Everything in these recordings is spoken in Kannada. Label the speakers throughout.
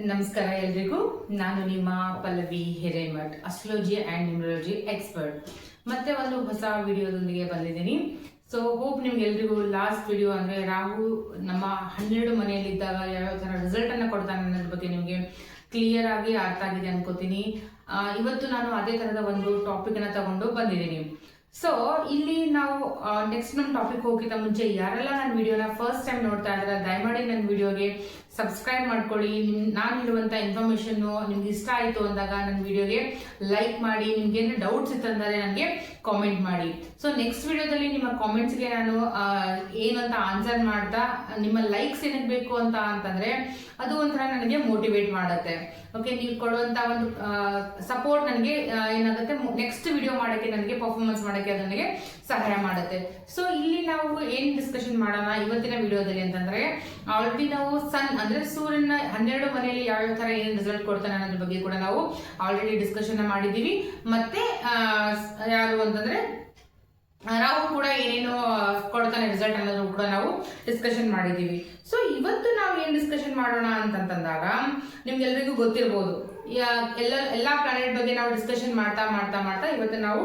Speaker 1: ನಮಸ್ಕಾರ ಎಲ್ರಿಗೂ. ನಾನು ನಿಮ್ಮ Pallavi Hiremath, astrology and numerology expert. ಮತ್ತೆ ಒಂದು ಹೊಸ ವಿಡಿಯೋದೊಂದಿಗೆ ಬಂದಿದ್ದೀನಿ. ಸೊ ಹೋಪ್ ನಿಮ್ಗೆಲ್ರಿಗೂ ಲಾಸ್ಟ್ ವಿಡಿಯೋ ಅಂದರೆ ರಾಹು ನಮ್ಮ 12 ಮನೆಯಲ್ಲಿದ್ದಾಗ ಯಾವ್ಯಾವ ಥರ ರಿಸಲ್ಟನ್ನು ಕೊಡ್ತಾನೆ ಅನ್ನೋದ್ರ ಬಗ್ಗೆ ನಿಮಗೆ ಕ್ಲಿಯರ್ ಆಗಿ ಅರ್ಥ ಆಗಿದೆ ಅನ್ಕೋತೀನಿ. ಇವತ್ತು ನಾನು ಅದೇ ಥರದ ಒಂದು ಟಾಪಿಕನ್ನು ತಗೊಂಡು ಬಂದಿದ್ದೀನಿ. ಸೊ ಇಲ್ಲಿ ನಾವು ನೆಕ್ಸ್ಟ್ ನಮ್ಮ ಟಾಪಿಕ್ ಹೋಗಿದ್ದ ಮುಂಚೆ ಯಾರೆಲ್ಲ ನನ್ನ ವಿಡಿಯೋನ ಫಸ್ಟ್ ಟೈಮ್ ನೋಡ್ತಾ ಇದ್ದಾರೆ ದಯಮಾಡಿ ನನ್ನ ವಿಡಿಯೋಗೆ ಸಬ್ಸ್ಕ್ರೈಬ್ ಮಾಡ್ಕೊಳ್ಳಿ. ನಾನು ಇರುವಂಥ ಇನ್ಫಾರ್ಮೇಷನ್ನು ನಿಮ್ಗೆ ಇಷ್ಟ ಆಯಿತು ಅಂದಾಗ ನನ್ನ ವಿಡಿಯೋಗೆ ಲೈಕ್ ಮಾಡಿ. ನಿಮ್ಗೆ ಏನಾದ್ರು ಡೌಟ್ಸ್ ಇತ್ತಂದರೆ ನನಗೆ ಕಾಮೆಂಟ್ ಮಾಡಿ. ಸೊ ನೆಕ್ಸ್ಟ್ ವಿಡಿಯೋದಲ್ಲಿ ನಿಮ್ಮ ಕಾಮೆಂಟ್ಸ್ಗೆ ನಾನು ಏನಂತ ಆನ್ಸರ್ ಮಾಡ್ತಾ ನಿಮ್ಮ ಲೈಕ್ಸ್ ಏನಕ್ಕೆ ಬೇಕು ಅಂತಂದರೆ ಅದು ಒಂಥರ ನನಗೆ ಮೋಟಿವೇಟ್ ಮಾಡುತ್ತೆ. ಓಕೆ, ನೀವು ಕೊಡುವಂಥ ಒಂದು ಸಪೋರ್ಟ್ ನನಗೆ ಏನಾಗುತ್ತೆ ನೆಕ್ಸ್ಟ್ ವಿಡಿಯೋ ಮಾಡೋಕ್ಕೆ, ನನಗೆ ಪರ್ಫಾರ್ಮೆನ್ಸ್ ಮಾಡೋಕ್ಕೆ ಅದು ನನಗೆ ಸಹಾಯ ಮಾಡುತ್ತೆ. ಸೊ ಇಲ್ಲಿ ನಾವು ಏನು ಡಿಸ್ಕಷನ್ ಮಾಡೋಣ ಇವತ್ತಿನ ವಿಡಿಯೋದಲ್ಲಿ ಅಂತಂದರೆ, ಆಲ್ರೆಡಿ ನಾವು ಸನ್ ಅಂದರೆ ಸೂರ್ಯನ 12 ಮನೆಯಲ್ಲಿ ಯಾವ್ಯಾವ ಥರ ಏನು ರಿಸಲ್ಟ್ ಕೊಡ್ತಾನೆ ಅನ್ನೋದ್ರ ಬಗ್ಗೆ ಕೂಡ ನಾವು ಆಲ್ರೆಡಿ ಡಿಸ್ಕಷನ್ ಮಾಡಿದ್ದೀವಿ. ಮತ್ತೆ ಯಾರು ಅಂತಂದರೆ ರಾಹು ಕೂಡ ಏನೇನು ಕೊಡ್ತಾನೆ ರಿಸಲ್ಟ್ ಅನ್ನೋದು ಕೂಡ ನಾವು ಡಿಸ್ಕಷನ್ ಮಾಡಿದ್ದೀವಿ. ಸೊ ಇವತ್ತು ನಾವು ಏನು ಡಿಸ್ಕಷನ್ ಮಾಡೋಣ ಅಂತಂದಾಗ ನಿಮ್ಗೆಲ್ರಿಗೂ ಗೊತ್ತಿರ್ಬೋದು, ಎಲ್ಲ ಪ್ಲಾನೆಟ್ ಬಗ್ಗೆ ನಾವು ಡಿಸ್ಕಷನ್ ಮಾಡ್ತಾ ಮಾಡ್ತಾ ಮಾಡ್ತಾ ಇವತ್ತು ನಾವು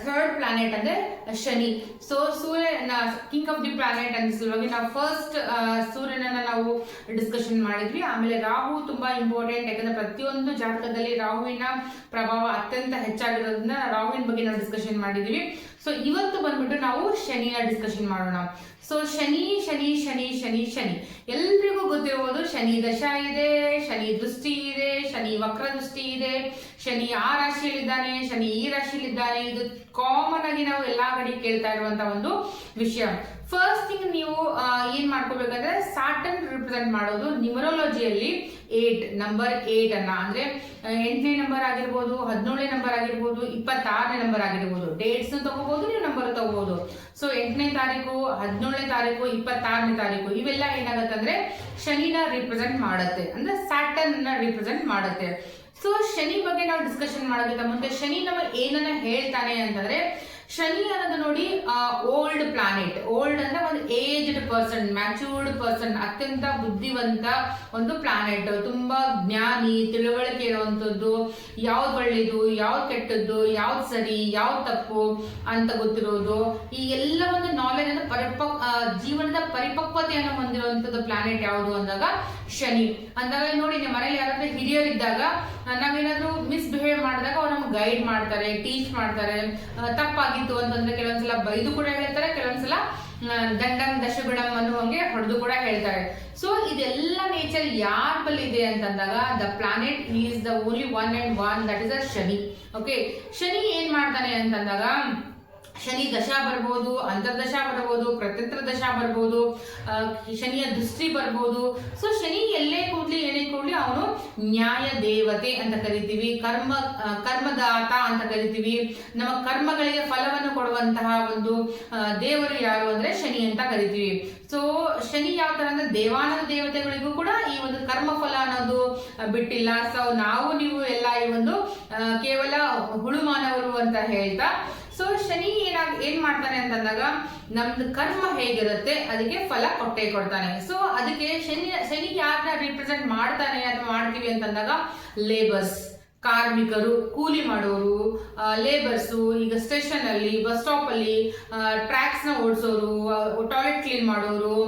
Speaker 1: ಥರ್ಡ್ ಪ್ಲಾನೆಟ್ ಅಂದ್ರೆ Shani. So Surya king of the planet ಅಂತ ಸಲುವಾಗಿ ನಾವು ಫಸ್ಟ್ ಸೂರ್ಯನನ್ನ ನಾವು ಡಿಸ್ಕಷನ್ ಮಾಡಿದ್ವಿ. ಆಮೇಲೆ ರಾಹು ತುಂಬಾ ಇಂಪಾರ್ಟೆಂಟ್, ಯಾಕಂದ್ರೆ ಪ್ರತಿಯೊಂದು ಜಾತಕದಲ್ಲಿ ರಾಹುವಿನ ಪ್ರಭಾವ ಅತ್ಯಂತ ಹೆಚ್ಚಾಗಿರೋದ್ರಿಂದ ರಾಹುವಿನ ಬಗ್ಗೆ ನಾವು ಡಿಸ್ಕಷನ್ ಮಾಡಿದ್ವಿ. ಸೊ ಇವತ್ತು ಬಂದ್ಬಿಟ್ಟು ನಾವು ಶನಿನ ಡಿಸ್ಕಷನ್ ಮಾಡೋಣ. ಸೊ ಶನಿ ಶನಿ ಶನಿ ಶನಿ ಶನಿ ಎಲ್ರಿಗೂ ಗೊತ್ತಿರ್ಬೋದು, ಶನಿ ದಶಾ ಇದೆ, ಶನಿ ದೃಷ್ಟಿ ಇದೆ, ಶನಿ ವಕ್ರ ದೃಷ್ಟಿ ಇದೆ, ಶನಿ ಆ ರಾಶಿಯಲ್ಲಿದ್ದಾನೆ, ಶನಿ ಈ ರಾಶಿಯಲ್ಲಿದ್ದಾನೆ. ಇದು ಕಾಮನ್ ಆಗಿ ನಾವು ಎಲ್ಲಾ ಕಡೆ ಕೇಳ್ತಾ ಇರುವಂತ ಒಂದು ವಿಷಯ. ಫಸ್ಟ್ ಥಿಂಗ್ ನೀವು ಏನ್ ಮಾಡ್ಕೋಬೇಕಂದ್ರೆ ಸಾಟರ್ನ್ ರಿಪ್ರೆಸೆಂಟ್ ಮಾಡೋದು ನ್ಯೂಮರಾಲಜಿಯಲ್ಲಿ ನಂಬರ್ 8 ಅನ್ನ, ಅಂದ್ರೆ 8ನೇ ನಂಬರ್ ಆಗಿರ್ಬೋದು, 17ನೇ ನಂಬರ್ ಆಗಿರ್ಬೋದು, 26ನೇ ನಂಬರ್ ಆಗಿರ್ಬೋದು, ಡೇಟ್ಸ್ ತಗೋಬಹುದು, ನೀವು ನಂಬರ್ ತಗೋಬಹುದು. ಸೊ 8ನೇ ತಾರೀಕು, 17ನೇ ತಾರೀಕು, 26ನೇ ತಾರೀಕು ಇವೆಲ್ಲ ಏನಾಗುತ್ತೆ ಅಂದ್ರೆ ಶನಿನ ರಿಪ್ರೆಸೆಂಟ್ ಮಾಡುತ್ತೆ, ಅಂದ್ರೆ ಸ್ಯಾಟರ್ನ್ ನ ರಿಪ್ರೆಸೆಂಟ್ ಮಾಡುತ್ತೆ. ಸೊ ಶನಿ ಬಗ್ಗೆ ನಾವು ಡಿಸ್ಕಷನ್ ಮಾಡೋದಕ್ಕಿಂತ ಮುಂದೆ ಶನಿ ನಮಗೆ ಏನನ್ನ ಹೇಳ್ತಾನೆ ಅಂತಂದ್ರೆ, ಶನಿ ಅನ್ನೋದು ನೋಡಿ ಓಲ್ಡ್ ಪ್ಲಾನೆಟ್. ಓಲ್ಡ್ ಅಂದ್ರೆ ಒಂದು ಏಜ್ಡ್ ಪರ್ಸನ್, ಮ್ಯಾಚೂರ್ಡ್ ಪರ್ಸನ್, ಅತ್ಯಂತ ಬುದ್ಧಿವಂತ ಒಂದು ಪ್ಲಾನೆಟ್, ತುಂಬಾ ಜ್ಞಾನಿ, ತಿಳುವಳಿಕೆ ಇರುವಂತದ್ದು, ಯಾವ್ದು ಒಳ್ಳೇದು, ಯಾವ್ದು ಕೆಟ್ಟದ್ದು, ಯಾವ್ದು ಸರಿ, ಯಾವ್ದು ತಪ್ಪು ಅಂತ ಗೊತ್ತಿರೋದು, ಈ ಎಲ್ಲ ಒಂದು ನಾಲೆಜ್ ಅಂದ್ರೆ ಜೀವನದ ಪರಿಪಕ್ವತೆಯನ್ನು ಹೊಂದಿರುವಂತದ್ದು ಪ್ಲಾನೆಟ್ ಯಾವುದು ಅಂದಾಗ ಶನಿ. ಅಂದಾಗ ನೋಡಿ, ನಿಮ್ಮ ಮನೇಲಿ ಯಾರಾದ್ರೂ ಹಿರಿಯರಿದ್ದಾಗ ನಾವೇನಾದ್ರೂ ಮಿಸ್ಬಿಹೇವ್ ಮಾಡಿದಾಗ ಅವ್ರು ನಮ್ಗೆ ಗೈಡ್ ಮಾಡ್ತಾರೆ, ಟೀಚ್ ಮಾಡ್ತಾರೆ. ತಪ್ಪಾಗಿತ್ತು ಅಂತಂದ್ರೆ ಕೆಲವೊಂದ್ಸಲ ಬೈದು ಕೂಡ ಹೇಳ್ತಾರೆ, ಕೆಲವೊಂದ್ಸಲ ದಂಡಂ ದಶಗುಣಂ ಅನ್ನುವಂಗೆ ಹೊಡೆದು ಕೂಡ ಹೇಳ್ತಾರೆ. ಸೊ ಇದೆಲ್ಲ ನೇಚರ್ ಯಾರ ಬಳಿ ಇದೆ ಅಂತಂದಾಗ the planet is the only one and one, that is a Shani. Okay, Shani ಏನ್ ಮಾಡ್ತಾನೆ ಅಂತಂದಾಗ ಶನಿ ದಶಾ ಬರ್ಬೋದು, ಅಂತರ್ದಶಾ ಬರ್ಬೋದು, ಪ್ರತ್ಯಂತರ ದಶಾ ಬರ್ಬೋದು, ಶನಿಯ ದೃಷ್ಟಿ ಬರ್ಬೋದು. ಸೊ ಶನಿ ಎಲ್ಲೇ ಕೂಡ್ಲಿ ಏನೇ ಕೂಡ್ಲಿ ಅವನು ನ್ಯಾಯ ದೇವತೆ ಅಂತ ಕರಿತೀವಿ, ಕರ್ಮದಾತ ಅಂತ ಕರಿತೀವಿ. ನಮ್ಮ ಕರ್ಮಗಳಿಗೆ ಫಲವನ್ನು ಕೊಡುವಂತಹ ಒಂದು ದೇವರು ಯಾರು ಅಂದ್ರೆ ಶನಿ ಅಂತ ಕರಿತೀವಿ. ಸೊ ಶನಿ ಯಾವ ತರ ಅಂದ್ರೆ ದೇವಾನಂದ ದೇವತೆಗಳಿಗೂ ಕೂಡ ಈ ಒಂದು ಕರ್ಮ ಫಲ ಅನ್ನೋದು ಬಿಟ್ಟಿಲ್ಲ. ಸೊ ನಾವು ನೀವು ಎಲ್ಲ ಈ ಒಂದು ಕೇವಲ ಹುಳುಮಾನವರು ಅಂತ ಹೇಳ್ತಾ, ಸೊ ಶನಿ ಏನ್ ಮಾಡ್ತಾನೆ ಅಂತಂದಾಗ ನಮ್ದು ಕರ್ಮ ಹೇಗಿರುತ್ತೆ ಅದಕ್ಕೆ ಫಲ ಕೊಟ್ಟೆ ಕೊಡ್ತಾನೆ. ಸೊ ಅದಕ್ಕೆ ಶನಿ ಯಾರನ್ನ ರಿಪ್ರೆಸೆಂಟ್ ಮಾಡ್ತಾನೆ ಅಥವಾ ಮಾಡ್ತೀವಿ ಅಂತಂದಾಗ ಲೇಬರ್ಸ್, ಕಾರ್ಮಿಕರು, ಕೂಲಿ ಮಾಡೋರು, ಲೇಬರ್ಸು, ಈಗ ಸ್ಟೇಷನ್ ಅಲ್ಲಿ, ಬಸ್ ಸ್ಟಾಪ್ ಅಲ್ಲಿ ಟ್ರ್ಯಾಕ್ಸ್ ನ ಓಡಿಸೋರು, ಟಾಯ್ಲೆಟ್ ಕ್ಲೀನ್ ಮಾಡೋರು,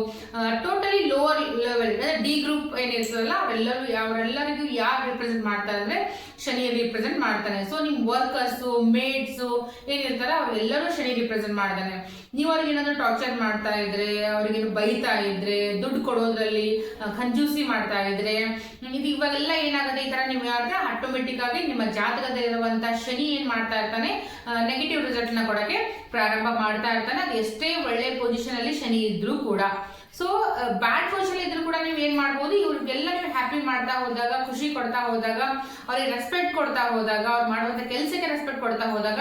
Speaker 1: totally lower level D group ಏನಿರ್ತದಲ್ಲ ಅವರೆಲ್ಲರಿಗೂ ಯಾರು ರಿಪ್ರೆಸೆಂಟ್ ಮಾಡ್ತಾರೆ ಅಂದ್ರೆ ಶನಿ ರಿಪ್ರೆಸೆಂಟ್ ಮಾಡ್ತಾನೆ. ಸೊ ನಿಮ್ ವರ್ಕರ್ಸ್, ಮೇಡ್ಸ್ ಏನಿರ್ತಾರೆ ಅವರೆಲ್ಲರೂ ಶನಿ ರಿಪ್ರೆಸೆಂಟ್ ಮಾಡ್ತಾನೆ. ನೀವು ಅವ್ರಿಗೆ ಏನಾದ್ರು ಟಾರ್ಚರ್ ಮಾಡ್ತಾ ಇದ್ರೆ, ಅವ್ರಿಗೆ ಬೈತಾ ಇದ್ರೆ, ದುಡ್ಡು ಕೊಡೋದ್ರಲ್ಲಿ ಕಂಜೂಸಿ ಮಾಡ್ತಾ ಇದ್ರೆ, ಇದು ಇವಾಗೆಲ್ಲ ಏನಾಗುತ್ತೆ, ಈ ತರ ನೀವು ಯಾವ್ದ್ರೆ ಆಟೋಮೆಟಿಕ್ ಆಗಿ ನಿಮ್ಮ ಜಾತಕದಲ್ಲಿರುವಂತ ಶನಿ ಏನ್ ಮಾಡ್ತಾ ಇರ್ತಾನೆ, ನೆಗೆಟಿವ್ ರಿಸಲ್ಟ್ ನ ಕೊಡಕ್ಕೆ ಪ್ರಾರಂಭ ಮಾಡ್ತಾ ಇರ್ತಾನೆ. ಅದು ಎಷ್ಟೇ ಒಳ್ಳೆ ಪೊಸಿಷನ್ ಅಲ್ಲಿ ಶನಿ ಇದ್ರೂ ಕೂಡ. ಸೊ ಬ್ಯಾಡ್ ಪೊಸಿಷನ್ ಇದ್ರೂ ಕೂಡ ನೀವು ಏನ್ ಮಾಡ್ಬೋದು, ಇವ್ರಿಗೆಲ್ಲ ನೀವು ಹ್ಯಾಪಿ ಮಾಡ್ತಾ ಹೋದಾಗ, ಖುಷಿ ಕೊಡ್ತಾ ಹೋದಾಗ, ಅವ್ರಿಗೆ ರೆಸ್ಪೆಕ್ಟ್ ಕೊಡ್ತಾ ಹೋದಾಗ, ಅವ್ರು ಮಾಡುವಂತ ಕೆಲಸಕ್ಕೆ ರೆಸ್ಪೆಕ್ಟ್ ಕೊಡ್ತಾ ಹೋದಾಗ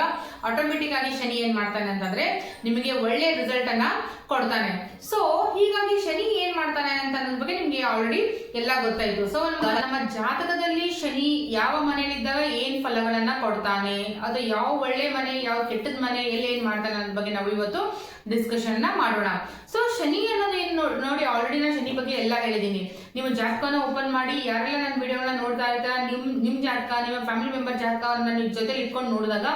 Speaker 1: ಆಟೋಮೆಟಿಕ್ ಆಗಿ ಶನಿ ಏನ್ ಮಾಡ್ತಾನೆ ಅಂತಂದ್ರೆ ನಿಮಗೆ ಒಳ್ಳೆ ರಿಸಲ್ಟ್ ಅನ್ನ ಕೊಡ್ತಾನೆ. ಸೊ ಹೀಗಾಗಿ ಶನಿ ಏನ್ ಮಾಡ್ತಾನೆ ಅಂತ ಅನ್ನೋದ್ ಬಗ್ಗೆ ನಿಮ್ಗೆ ಆಲ್ರೆಡಿ ಎಲ್ಲ ಗೊತ್ತಾಯ್ತು. ಸೊ ನಮ್ಮ ಜಾತಕದಲ್ಲಿ ಶನಿ ಯಾವ ಮನೆಯಲ್ಲಿದ್ದಾಗ ಏನ್ ಫಲಗಳನ್ನ ಕೊಡ್ತಾನೆ, ಅದು ಯಾವ ಒಳ್ಳೆ ಮನೆ, ಯಾವ ಕೆಟ್ಟದ ಮನೆ, ಎಲ್ಲಿ ಏನ್ ಮಾಡ್ತಾನೆ ಅನ್ನೋದ್ ಬಗ್ಗೆ ನಾವು ಇವತ್ತು ಡಿಸ್ಕಷನ್ ಮಾಡೋಣ. ಸೊ ಶನಿ ಅನ್ನೋದು ನೋಡಿ ಆಲ್ರೆಡಿ ನಾನು ಶನಿ ಬಗ್ಗೆ ಎಲ್ಲ ಹೇಳಿದ್ದೀನಿ. ನಿಮ್ಮ ಜಾತಕನ ಓಪನ್ ಮಾಡಿ, ಯಾರೆಲ್ಲ ನನ್ನ ವಿಡಿಯೋನ ನೋಡ್ತಾ ಇದ್ದೀರಾ, ನಿಮ್ ಜಾತಕ, ನಿಮ್ಮ ಫ್ಯಾಮಿಲಿ ಮೆಂಬರ್ ಜಾತಕವನ್ನ ನಿಮ್ಮ ಜೊತೆ ಇಟ್ಕೊಂಡು ನೋಡಿದಾಗ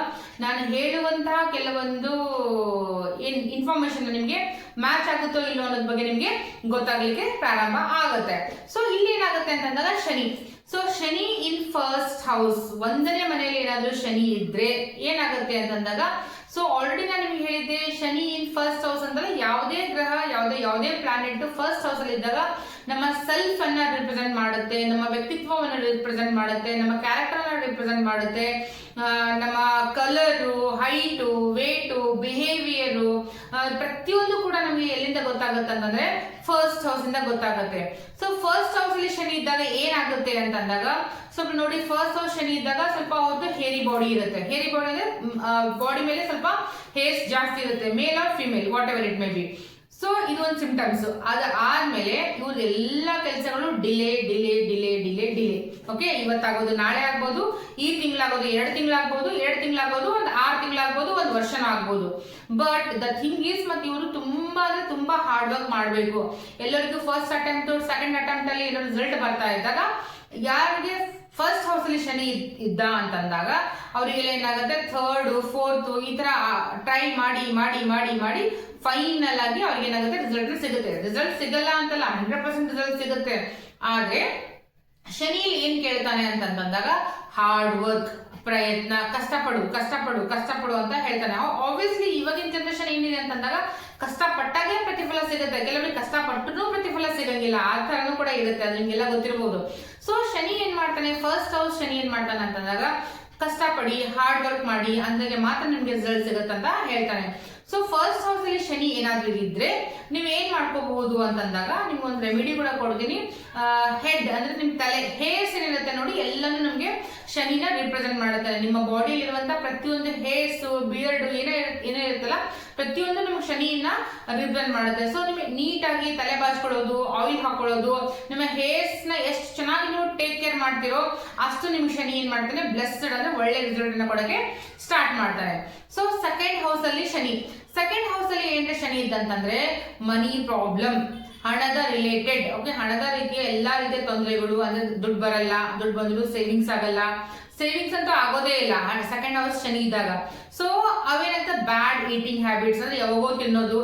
Speaker 1: ನಾನು ಹೇಳುವಂತಹ ಕೆಲವೊಂದು ಇನ್ಫಾರ್ಮೇಶನ್ ನಿಮ್ಗೆ ಮ್ಯಾಚ್ ಆಗುತ್ತೋ ಇಲ್ಲೋ ಅನ್ನೋದ್ ಬಗ್ಗೆ ನಿಮ್ಗೆ ಗೊತ್ತಾಗ್ಲಿಕ್ಕೆ ಪ್ರಾರಂಭ ಆಗುತ್ತೆ. ಸೊ ಇಲ್ಲಿ ಏನಾಗುತ್ತೆ ಅಂತಂದಾಗ Shani, so Shani in first house, 1ನೇ ಮನೆಯಲ್ಲಿ ಏನಾದ್ರೂ ಶನಿ ಇದ್ರೆ ಏನಾಗುತ್ತೆ ಅಂತಂದಾಗ, ಸೊ ಆಲ್ರೆಡಿ ನಾನು ನಿಮ್ಗೆ ಹೇಳಿದ್ದೆ, ಶನಿ ಇನ್ ಫಸ್ಟ್ ಹೌಸ್ ಅಂತಂದ್ರೆ ಯಾವುದೇ ಗ್ರಹ, ಯಾವುದೇ ಪ್ಲಾನೆಟ್ ಫಸ್ಟ್ ಹೌಸ್ ಅಲ್ಲಿ ಇದ್ದಾಗ ನಮ್ಮ ಸೆಲ್ಫ್ ಅನ್ನ ರಿಪ್ರೆಸೆಂಟ್ ಮಾಡುತ್ತೆ, ನಮ್ಮ ವ್ಯಕ್ತಿತ್ವವನ್ನು ರಿಪ್ರೆಸೆಂಟ್ ಮಾಡುತ್ತೆ, ನಮ್ಮ ಕ್ಯಾರೆಕ್ಟರ್ ಅನ್ನ ರಿಪ್ರೆಸೆಂಟ್ ಮಾಡುತ್ತೆ, ನಮ್ಮ ಕಲರು, ಹೈಟು, ವೇಟು, ಬಿಹೇವಿಯರು, ಪ್ರತಿಯೊಂದು ಕೂಡ ನಮಗೆ ಎಲ್ಲಿಂದ ಗೊತ್ತಾಗುತ್ತೆ ಅಂತಂದ್ರೆ ಫಸ್ಟ್ ಹೌಸ್ ಇಂದ ಗೊತ್ತಾಗುತ್ತೆ. ಸೊ ಫಸ್ಟ್ ಹೌಸ್ ಅಲ್ಲಿ ಶನಿ ಇದ್ದಾಗ ಏನಾಗುತ್ತೆ ಅಂತಂದಾಗ, ಸ್ವಲ್ಪ ನೋಡಿ, ಫಸ್ಟ್ ಹೌಸ್ ಶನಿ ಇದ್ದಾಗ ಸ್ವಲ್ಪ ಅವ್ರದ್ದು ಹೇರಿ ಬಾಡಿ ಇರುತ್ತೆ. ಹೇರಿ ಬಾಡಿ ಅಂದ್ರೆ ಬಾಡಿ ಮೇಲೆ ಸ್ವಲ್ಪ ಹೇರ್ಸ್ ಜಾಸ್ತಿ ಇರುತ್ತೆ, male or female whatever it may be. So ಇದು ಒಂದು ಸಿಂಪ್ಟಮ್ಸ್. ಅದಾದ್ಮೇಲೆ ಇವ್ರ ಎಲ್ಲಾ ಕೆಲಸಗಳು delay delay delay delay delay. Okay, ಇವತ್ತಾಗೋದು ನಾಳೆ ಆಗ್ಬೋದು, ಈ ತಿಂಗಳಾಗೋದು 2 ತಿಂಗಳಾಗ್ಬೋದು, 2 ತಿಂಗಳಾಗ್ಬೋದು, 6 ತಿಂಗಳಾಗ್ಬೋದು, 1 ವರ್ಷನ ಆಗ್ಬೋದು. ಬಟ್ ದ ಥಿಂಗ್ ಈಸ್, ಮತ್ತೆ ಇವರು ತುಂಬಾ ಅಂದ್ರೆ ತುಂಬಾ ಹಾರ್ಡ್ ವರ್ಕ್ ಮಾಡಬೇಕು. ಎಲ್ಲರಿಗೂ ಫಸ್ಟ್ ಅಟೆಂಪ್ಟ್, ಸೆಕೆಂಡ್ ಅಟೆಂಪ್ಟ್ ಅಲ್ಲಿ ರಿಸಲ್ಟ್ ಬರ್ತಾ ಇದ್ದಾಗ, ಯಾರಿಗೆ ಫಸ್ಟ್ ಹೌಸ್ ಅಲ್ಲಿ ಶನಿ ಇದ್ದ ಅಂತಂದಾಗ ಅವರಿಗೆಲ್ಲ ಏನಾಗುತ್ತೆ, 3rd, 4th ಈ ತರ ಟ್ರೈ ಮಾಡಿ ಮಾಡಿ ಮಾಡಿ ಮಾಡಿ ಫೈನಲ್ ಆಗಿ ಅವ್ರಿಗೆ ಏನಾಗುತ್ತೆ, ರಿಸಲ್ಟ್ ಸಿಗುತ್ತೆ. ರಿಸಲ್ಟ್ ಸಿಗಲ್ಲ ಅಂತಲ್ಲ, 100% ರಿಸಲ್ಟ್ ಸಿಗುತ್ತೆ. ಆದ್ರೆ ಶನಿಯಲ್ಲಿ ಏನ್ ಕೇಳ್ತಾನೆ ಅಂತಂದಾಗ, ಹಾರ್ಡ್ ವರ್ಕ್, ಪ್ರಯತ್ನ, ಕಷ್ಟಪಡು ಕಷ್ಟಪಡು ಕಷ್ಟಪಡು ಅಂತ ಹೇಳ್ತಾನೆ. ಆಬ್ವಿಯಸ್ಲಿ ಇವಾಗಿನ ಜನರೇಷನ್ ಏನಿದೆ ಅಂತಂದಾಗ ಕಷ್ಟಪಟ್ಟಾಗೆ ಪ್ರತಿಫಲ ಸಿಗುತ್ತೆ, ಕೆಲವರಿಗೆ ಕಷ್ಟಪಟ್ಟರೂ ಪ್ರತಿಫಲ ಸಿಗಂಗಿಲ್ಲ, ಆ ತರನು ಕೂಡ ಇರುತ್ತೆ, ಅದು ನಿಮ್ಗೆಲ್ಲ ಗೊತ್ತಿರಬಹುದು. ಸೊ ಶನಿ ಏನ್ ಮಾಡ್ತಾನೆ, ಫಸ್ಟ್ ಹೌಸ್ ಶನಿ ಏನ್ ಮಾಡ್ತಾನೆ ಅಂತಂದಾಗ, ಕಷ್ಟಪಡಿ, ಹಾರ್ಡ್ ವರ್ಕ್ ಮಾಡಿ ಅಂದಾಗೆ ಮಾತ್ರ ನಿಮ್ಗೆ ರಿಸಲ್ಟ್ ಸಿಗುತ್ತಂತ ಹೇಳ್ತಾನೆ. ಸೊ ಫಸ್ಟ್ ಹೌಸ್ ಅಲ್ಲಿ ಶನಿ ಏನಾದ್ರೂ ಇದ್ರೆ ನೀವ್ ಏನ್ ಮಾಡ್ಕೋಬಹುದು ಅಂತಂದಾಗ, ನಿಮ್ಗೊಂದು ರೆಮಿಡಿ ಕೂಡ ಕೊಡ್ತೀನಿ. ಹೆಡ್ ಅಂದ್ರೆ ನಿಮ್ ತಲೆ, ಹೇರ್ಸ್ ಏನಿರುತ್ತೆ ನೋಡಿ, ಎಲ್ಲಾನು ನಮ್ಗೆ ಶನಿನ ರಿಪ್ರೆಸೆಂಟ್ ಮಾಡುತ್ತೆ. ನಿಮ್ಮ ಬಾಡಿಯಲ್ಲಿ ಇರುವಂತ ಪ್ರತಿಯೊಂದು ಹೇರ್ಸ್, ಬಿಯರ್ಡ್ ಏನೇ ಇರುತ್ತಲ್ಲ, ಪ್ರತಿಯೊಂದು ನಿಮ್ಗೆ ಶನಿಯನ್ನ ರಿಪ್ರೆಸೆಂಟ್ ಮಾಡುತ್ತೆ. ಸೊ ನಿಮಗೆ ನೀಟಾಗಿ ತಲೆ ಬಾಚ್ಕೊಳ್ಳೋದು, ಆಯಿಲ್ ಹಾಕೊಳ್ಳೋದು, ನಿಮ್ಮ ಹೇರ್ಸ್ ನ ಎಷ್ಟು ಚೆನ್ನಾಗಿ ನೀವು ಟೇಕ್ ಕೇರ್ ಮಾಡ್ತಿರೋ ಅಷ್ಟು ನಿಮ್ಗೆ ಶನಿ ಏನ್ ಮಾಡ್ತಾನೆ, ಬ್ಲೆಸ್ಡ್ ಅಂದ್ರೆ ಒಳ್ಳೆ ರಿಸಲ್ಟ್ ನ ಕೊಡಕ್ಕೆ ಸ್ಟಾರ್ಟ್ ಮಾಡ್ತಾನೆ. ಸೊ ಸೆಕೆಂಡ್ ಹೌಸ್ ಅಲ್ಲಿ ಶನಿ, ಸೆಕೆಂಡ್ ಹೌಸ್ ಅಲ್ಲಿ ಏನ್ರೆ ಶನಿ ಇದ್ದಂತಂದ್ರೆ ಮನಿ ಪ್ರಾಬ್ಲಮ್, ಹಣದ ರಿಲೇಟೆಡ್. ಓಕೆ, ಹಣದ ರೀತಿಯ ಎಲ್ಲಾ ರೀತಿಯ ತೊಂದರೆಗಳು, ಅಂದ್ರೆ ದುಡ್ಡು ಬರಲ್ಲ, ದುಡ್ಡು ಬಂದ್ರು ಸೇವಿಂಗ್ಸ್ ಆಗಲ್ಲ, ಸೇವಿಂಗ್ಸ್ ಅಂತೂ ಆಗೋದೇ ಇಲ್ಲ ಸೆಕೆಂಡ್ ಹೌಸ್ ಶನಿ ಇದ್ದಾಗ. ಸೊ ಅವೇನಂತ ಬ್ಯಾಡ್ ಈಟಿಂಗ್ ಹ್ಯಾಬಿಟ್ಸ್, ಅಂದ್ರೆ ಯಾವಾಗೋ ತಿನ್ನೋದು,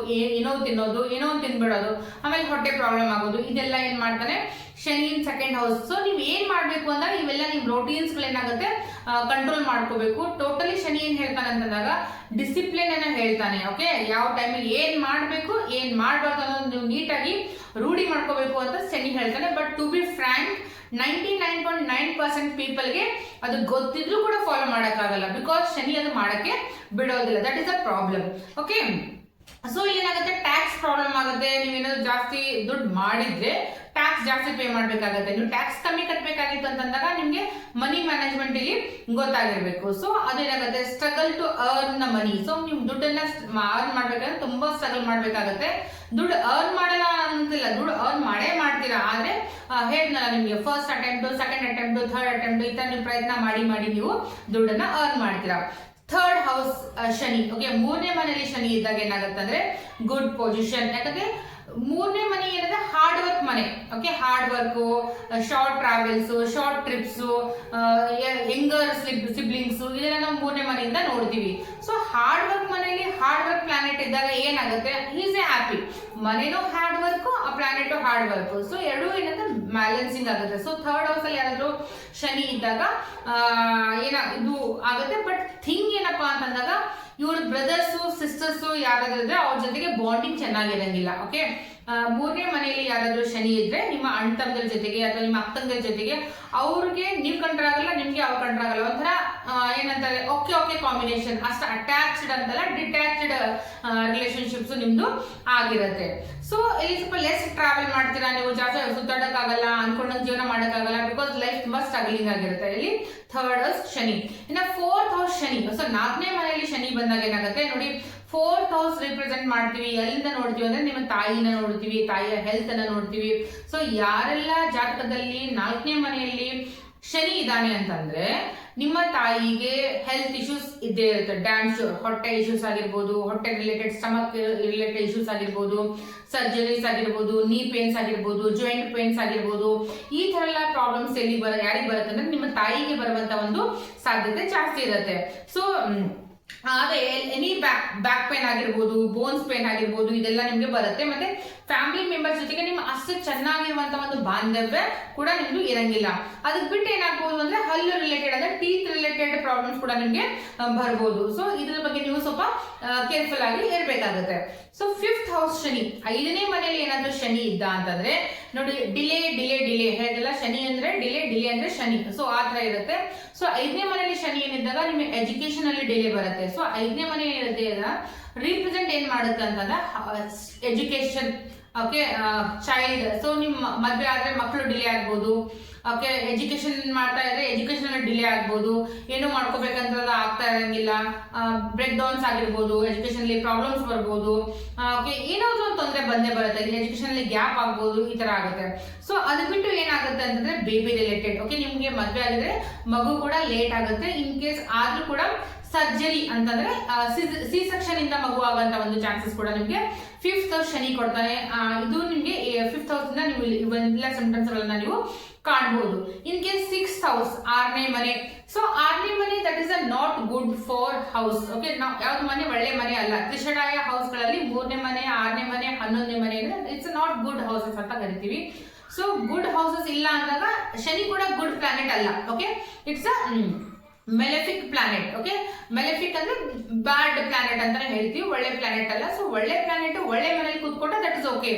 Speaker 1: ಏನೋ ತಿನ್ಬಿಡೋದು, ಆಮೇಲೆ ಹೊಟ್ಟೆ ಪ್ರಾಬ್ಲಮ್ ಆಗೋದು, ಇದೆಲ್ಲ ಏನ್ ಮಾಡ್ತಾನೆ Shani in second house. So ನೀವ್ ಏನ್ ಮಾಡ್ಬೇಕು ಅಂದಾಗ ಇವೆಲ್ಲ ನಿಮ್ ರೋಟೀನ್ಸ್ ಏನಾಗುತ್ತೆ ಕಂಟ್ರೋಲ್ ಮಾಡ್ಕೋಬೇಕು. ಟೋಟಲಿ ಶನಿ ಏನ್ ಹೇಳ್ತಾನೆ ಅಂತಂದಾಗ ಡಿಸಿಪ್ಲಿನ್ ಅನ್ನ ಹೇಳ್ತಾನೆ. ಓಕೆ, ಯಾವ ಟೈಮಿಗೆ ಏನ್ ಮಾಡ್ಬೇಕು, ಏನ್ ಮಾಡ್ಬಾರ್ದು ಅನ್ನೋದು ನೀವು ನೀಟಾಗಿ ರೂಢಿ ಮಾಡ್ಕೋಬೇಕು ಅಂತ ಶನಿ ಹೇಳ್ತಾನೆ. ಬಟ್ ಟು ಬಿ ಫ್ರಾಂಕ್, 99.9% ಪೀಪಲ್ಗೆ ಅದು ಗೊತ್ತಿದ್ರು ಕೂಡ ಫಾಲೋ ಮಾಡಕ್ಕಾಗಲ್ಲ, ಬಿಕಾಸ್ ಶನಿ ಅದು ಮಾಡಕ್ಕೆ ಬಿಡೋದಿಲ್ಲ. That is a problem. Okay, so ಏನಾಗುತ್ತೆ, ಟ್ಯಾಕ್ಸ್ ಪ್ರಾಬ್ಲಮ್ ಆಗುತ್ತೆ. ನೀವೇನಾದ್ರು ಜಾಸ್ತಿ ದುಡ್ಡು ಮಾಡಿದ್ರೆ ಟ್ಯಾಕ್ಸ್ ಜಾಸ್ತಿ ಪೇ ಮಾಡ್ಬೇಕಾಗತ್ತೆ. ನೀವು ಟ್ಯಾಕ್ಸ್ ಕಮ್ಮಿ ಕಟ್ಟಬೇಕಾಗಿತ್ತು ಅಂತಂದಾಗ ನಿಮ್ಗೆ ಮನಿ ಮ್ಯಾನೇಜ್ಮೆಂಟ್ ಇಲ್ಲಿ ಗೊತ್ತಾಗಿರ್ಬೇಕು. ಸೊ ಅದೇನಾಗುತ್ತೆ, struggle to earn the money. So ನೀವು ದುಡ್ಡನ್ನ ಅರ್ನ್ ಮಾಡ್ಬೇಕಾದ್ರೆ ತುಂಬಾ ಸ್ಟ್ರಗಲ್ ಮಾಡ್ಬೇಕಾಗತ್ತೆ. ದುಡ್ಡು ಅರ್ನ್ ಮಾಡಲ್ಲ ಅಂತಿಲ್ಲ, ದುಡ್ಡು ಅರ್ನ್ ಮಾಡೇ ಮಾಡ್ತೀರಾ. ಆದ್ರೆ ಹೇಳ್ನಲ್ಲ ನಿಮ್ಗೆ, first attempt, second attempt, 3rd attempt ಈ ತರ ನೀವು ಪ್ರಯತ್ನ ಮಾಡಿ ಮಾಡಿ ನೀವು ದುಡ್ಡನ್ನ ಅರ್ನ್ ಮಾಡ್ತೀರಾ. 3rd house Shani. ಓಕೆ, 3ನೇ ಮನೆಯಲ್ಲಿ ಶನಿ ಇದ್ದಾಗ ಏನಾಗುತ್ತೆ ಅಂದ್ರೆ ಗುಡ್ ಪೊಸಿಷನ್. ಯಾಕಂದ್ರೆ 3ನೇ ಮನೆ ಏನಂದ್ರೆ ಹಾರ್ಡ್ ವರ್ಕ್ ಮನೆ. Okay, hard work, short travels, short trips, younger siblings, ಇದೆಲ್ಲ ನಾವು 3ನೇ ಮನೆಯಿಂದ ನೋಡ್ತೀವಿ. ಸೊ ಹಾರ್ಡ್ ವರ್ಕ್ ಮನೆಯಲ್ಲಿ ಹಾರ್ಡ್ ವರ್ಕ್ ಪ್ಲಾನೆಟ್ ಇದ್ದಾಗ ಏನಾಗುತ್ತೆ, ಈಸ್ ಎ ಹ್ಯಾಪಿ. ಮನೇನೂ ಹಾರ್ಡ್ ವರ್ಕ್, ಆ ಪ್ಲಾನೆಟ್ ಹಾರ್ಡ್ ವರ್ಕ್. ಸೊ ಎರಡೂ ಏನಂದ್ರೆ ಬ್ಯಾಲೆನ್ಸಿಂಗ್ ಆಗುತ್ತೆ. ಸೊ 3rd ಹೌಸ್ ಅಲ್ಲಿ ಯಾರಾದ್ರೂ ಶನಿ ಇದ್ದಾಗ ಇದು ಆಗುತ್ತೆ. ಬಟ್ ಥಿಂಗ್ ಏನಪ್ಪಾ ಅಂತಂದಾಗ, ಇವ್ರ ಬ್ರದರ್ಸ್ ಸಿಸ್ಟರ್ಸ್ ಯಾರಾದ್ರೂ ಅವ್ರ ಜೊತೆಗೆ ಬಾಂಡಿಂಗ್ ಚೆನ್ನಾಗಿರಂಗಿಲ್ಲ. ಓಕೆ, 3ನೇ ಮನೆಯಲ್ಲಿ ಯಾರಾದ್ರೂ ಶನಿ ಇದ್ರೆ ನಿಮ್ಮ ಅಣ್ಣ ತಮ್ಮಗಳ ಜೊತೆಗೆ ಅಥವಾ ನಿಮ್ಮ ಅಕ್ಕಂದ್ರ ಜೊತೆಗೆ ಅವ್ರಿಗೆ ನೀವ್ ಕಂಡ್ರಾಗಲ್ಲ, ನಿಮ್ಗೆ ಅವ್ರು ಕಂಡ್ರಾಗಲ್ಲ. ಒಂಥರ ಏನಂತಾರೆ, ಓಕೆ ಓಕೆ ಕಾಂಬಿನೇಷನ್, ಅಷ್ಟು ಅಟ್ಯಾಚ್ಡ್ ಅಂತಲ್ಲ, ಡಿಟ್ಯಾಚ್ಡ್ ರಿಲೇಶನ್ಶಿಪ್ಸ್ ನಿಮ್ದು ಆಗಿರುತ್ತೆ. ಸೊ ಇಲ್ಲಿ ಸ್ವಲ್ಪ ಲೆಸ್ ಟ್ರಾವೆಲ್ ಮಾಡ್ತೀರಾ ನೀವು, ಜಾಸ್ತಿ ಸುತ್ತಾಡಕ್ಕಾಗಲ್ಲ, ಅನ್ಕೊಂಡಂಗೆ ಜೀವನ ಮಾಡಕ್ಕಾಗಲ್ಲ, ಬಿಕಾಸ್ ಲೈಫ್ ತುಂಬಾ ಸ್ಟ್ರಗಲಿಂಗ್ ಆಗಿರುತ್ತೆ. ಇಲ್ಲಿ 3rd ಹೌಸ್ ಶನಿ. ಇನ್ನ 4th ಹೌಸ್ ಶನಿ. ಸೊ 4ನೇ ಮನೆಯಲ್ಲಿ ಶನಿ ಬಂದಾಗ ಏನಾಗುತ್ತೆ ನೋಡಿ, 4th ಹೌಸ್ ರಿಪ್ರೆಸೆಂಟ್ ಮಾಡ್ತೀವಿ. ಎಲ್ಲಿಂದ ನೋಡ್ತೀವಿ ಅಂದ್ರೆ ನಿಮ್ಮ ತಾಯಿನ ನೋಡ್ತೀವಿ, ತಾಯಿಯ ಹೆಲ್ತ್ ಅನ್ನ ನೋಡ್ತೀವಿ. ಸೊ ಯಾರೆಲ್ಲ ಜಾತಕದಲ್ಲಿ 4ನೇ ಮನೆಯಲ್ಲಿ ಶನಿ ಇದ್ದಾನೆ ಅಂತಂದ್ರೆ ನಿಮ್ಮ ತಾಯಿಗೆ ಹೆಲ್ತ್ ಇಶ್ಯೂಸ್ ಇದ್ದೇ ಇರುತ್ತೆ. ಡ್ಯಾಮ್ ಹೊಟ್ಟೆ ಇಶ್ಯೂಸ್ ಆಗಿರ್ಬೋದು, ಹೊಟ್ಟೆ ರಿಲೇಟೆಡ್, ಸ್ಟಮಕ್ ರಿಲೇಟೆಡ್ ಇಶ್ಯೂಸ್ ಆಗಿರ್ಬೋದು, ಸರ್ಜರೀಸ್ ಆಗಿರ್ಬೋದು, ನೀ ಪೇನ್ಸ್ ಆಗಿರ್ಬೋದು, ಜಾಯಿಂಟ್ ಪೇನ್ಸ್ ಆಗಿರ್ಬೋದು, ಈ ತರ ಎಲ್ಲ ಪ್ರಾಬ್ಲಮ್ಸ್ ಯಾರಿಗೆ ಬರುತ್ತೆ ಅಂದ್ರೆ ನಿಮ್ಮ ತಾಯಿಗೆ ಬರುವಂತ ಒಂದು ಸಾಧ್ಯತೆ ಜಾಸ್ತಿ ಇರುತ್ತೆ. ಸೊ ಅದೇ ಎನಿ ಬ್ಯಾಕ್ ಪೇನ್ ಆಗಿರ್ಬೋದು, ಬೋನ್ಸ್ ಪೇನ್ ಆಗಿರ್ಬೋದು, ಇದೆಲ್ಲ ನಿಮ್ಗೆ ಬರುತ್ತೆ. ಮತ್ತೆ ಫ್ಯಾಮಿಲಿ ಮೆಂಬರ್ಸ್ ಜೊತೆಗೆ ನಿಮ್ಮ ಅಷ್ಟು ಚೆನ್ನಾಗಿರುವಂತ ಒಂದು ಬಾಂಧವ್ಯ ಕೂಡ ನಿಮ್ದು ಇರಂಗಿಲ್ಲ. ಅದಕ್ಕೆ ಬಿಟ್ಟು ಏನಾಗ್ಬೋದು ಅಂದ್ರೆ ಹಲ್ಲು ರಿಲೇಟೆಡ್ ಅಂದ್ರೆ ಟೀತ್ ರಿಲೇಟೆಡ್ ಪ್ರಾಬ್ಲಮ್ಸ್ ಕೂಡ ನಿಮ್ಗೆ ಬರ್ಬೋದು. ಸೊ ಇದ್ರ ಬಗ್ಗೆ ನೀವು ಸ್ವಲ್ಪ ಕೇರ್ಫುಲ್ ಆಗಿ ಇರ್ಬೇಕಾಗುತ್ತೆ. ಸೊ 5th ಹೌಸ್ ಶನಿ, 5ನೇ ಮನೆಯಲ್ಲಿ ಏನಾದ್ರೂ ಶನಿ ಇದ್ದ ಅಂತಂದ್ರೆ ನೋಡಿ, ಡಿಲೇ ಡಿಲೇ ಡಿಲೇ ಹೇಳಿದಲ್ಲ, ಶನಿ ಅಂದ್ರೆ ಡಿಲೇ, ಡಿಲೇ ಅಂದ್ರೆ ಶನಿ. ಸೊ ಆ ತರ ಇರುತ್ತೆ. ಸೊ 5ನೇ ಮನೆಯಲ್ಲಿ ಶನಿ ಏನಿದ್ದಾಗ ನಿಮಗೆ ಎಜುಕೇಶನ್ ಅಲ್ಲಿ ಡಿಲೇ ಬರುತ್ತೆ. ಸೊ 5ನೇ ಮನೆ ಏನಿರುತ್ತೆ ರಿಪ್ರೆಸೆಂಟ್ ಏನ್ ಮಾಡುತ್ತೆ ಅಂತಂದ್ರೆ ಎಜುಕೇಶನ್, ಓಕೆ, ಚೈಲ್ಡ್. ಸೊ ನಿಮ್ ಮದ್ವೆ ಆದ್ರೆ ಮಕ್ಕಳು ಡಿಲೇ ಆಗ್ಬೋದು. ಓಕೆ, ಎಜುಕೇಶನ್ ಮಾಡ್ತಾ ಇದ್ರೆ ಎಜುಕೇಶನ್ ಡಿಲೇ ಆಗ್ಬೋದು. ಏನು ಮಾಡ್ಕೋಬೇಕಂತ ಆಗ್ತಾ ಇರಂಗಿಲ್ಲ, ಬ್ರೇಕ್ ಡೌನ್ಸ್ ಆಗಿರ್ಬೋದು, ಎಜುಕೇಶನ್ ಅಲ್ಲಿ ಪ್ರಾಬ್ಲಮ್ಸ್ ಬರ್ಬೋದು. ಓಕೆ, ಏನಾದ್ರು ಒಂದು ತೊಂದರೆ ಬಂದೇ ಬರುತ್ತೆ, ಎಜುಕೇಶನ್ ಅಲ್ಲಿ ಗ್ಯಾಪ್ ಆಗ್ಬೋದು, ಈ ತರ ಆಗುತ್ತೆ. ಸೊ ಅದು ಬಿಟ್ಟು ಏನಾಗುತ್ತೆ ಅಂತಂದ್ರೆ ಬೇಬಿ ರಿಲೇಟೆಡ್. ಓಕೆ, ನಿಮ್ಗೆ ಮದ್ವೆ ಆಗಿದ್ರೆ ಮಗು ಕೂಡ ಲೇಟ್ ಆಗುತ್ತೆ. ಇನ್ ಕೇಸ್ ಆದ್ರೂ ಕೂಡ ಸರ್ಜರಿ ಅಂತಂದ್ರೆ ಸಿ ಸೆಕ್ಷನ್ ಇಂದ ಮಗು ಆಗುವಂತ ಒಂದು ಚಾನ್ಸಸ್ ಕೂಡ ನಿಮ್ಗೆ 5th ಹೌಸ್ ಶನಿ ಕೊಡ್ತಾನೆ. ಇದು ನಿಮ್ಗೆ 5th ಹೌಸ್ ಇಂದ ನೀವು ಇವೆಲ್ಲ ಸಿಂಪ್ಟಮ್ಸ್ ಗಳನ್ನ ನೀವು ಕಾಣಬಹುದು. ಇನ್ ಕೇಸ್ 6th ಹೌಸ್, 6ನೇ ಮನೆ. ಸೊ 6ನೇ ಮನೆ that is a not good for house. Okay, ಯಾವ್ದು ಮನೆ ಒಳ್ಳೆ ಮನೆ ಅಲ್ಲ. ತ್ರಿಷಡಾಯ ಹೌಸ್ ಗಳಲ್ಲಿ 3ನೇ ಮನೆ, 6ನೇ ಮನೆ, 11ನೇ ಮನೆ ಇಟ್ಸ್ ನಾಟ್ ಗುಡ್ ಹೌಸಸ್ ಅಂತ ಕರಿತೀವಿ. ಸೊ ಗುಡ್ ಹೌಸಸ್ ಇಲ್ಲ ಅಂದಾಗ ಶನಿ ಕೂಡ ಗುಡ್ ಪ್ಲಾನೆಟ್ ಅಲ್ಲ. Okay, it's a malefic planet. Okay, malefic ಅಂದ್ರೆ ಬ್ಯಾಡ್ ಪ್ಲಾನೆಟ್ ಅಂತ ಹೇಳ್ತೀವಿ, ಒಳ್ಳೆ ಪ್ಲಾನೆಟ್ ಅಲ್ಲ. ಸೊ ಒಳ್ಳೆ ಪ್ಲಾನೆಟ್ ಒಳ್ಳೆ ಮನೇಲಿ ಕೂತ್ಕೊಂಡ್ರೆ that is okay.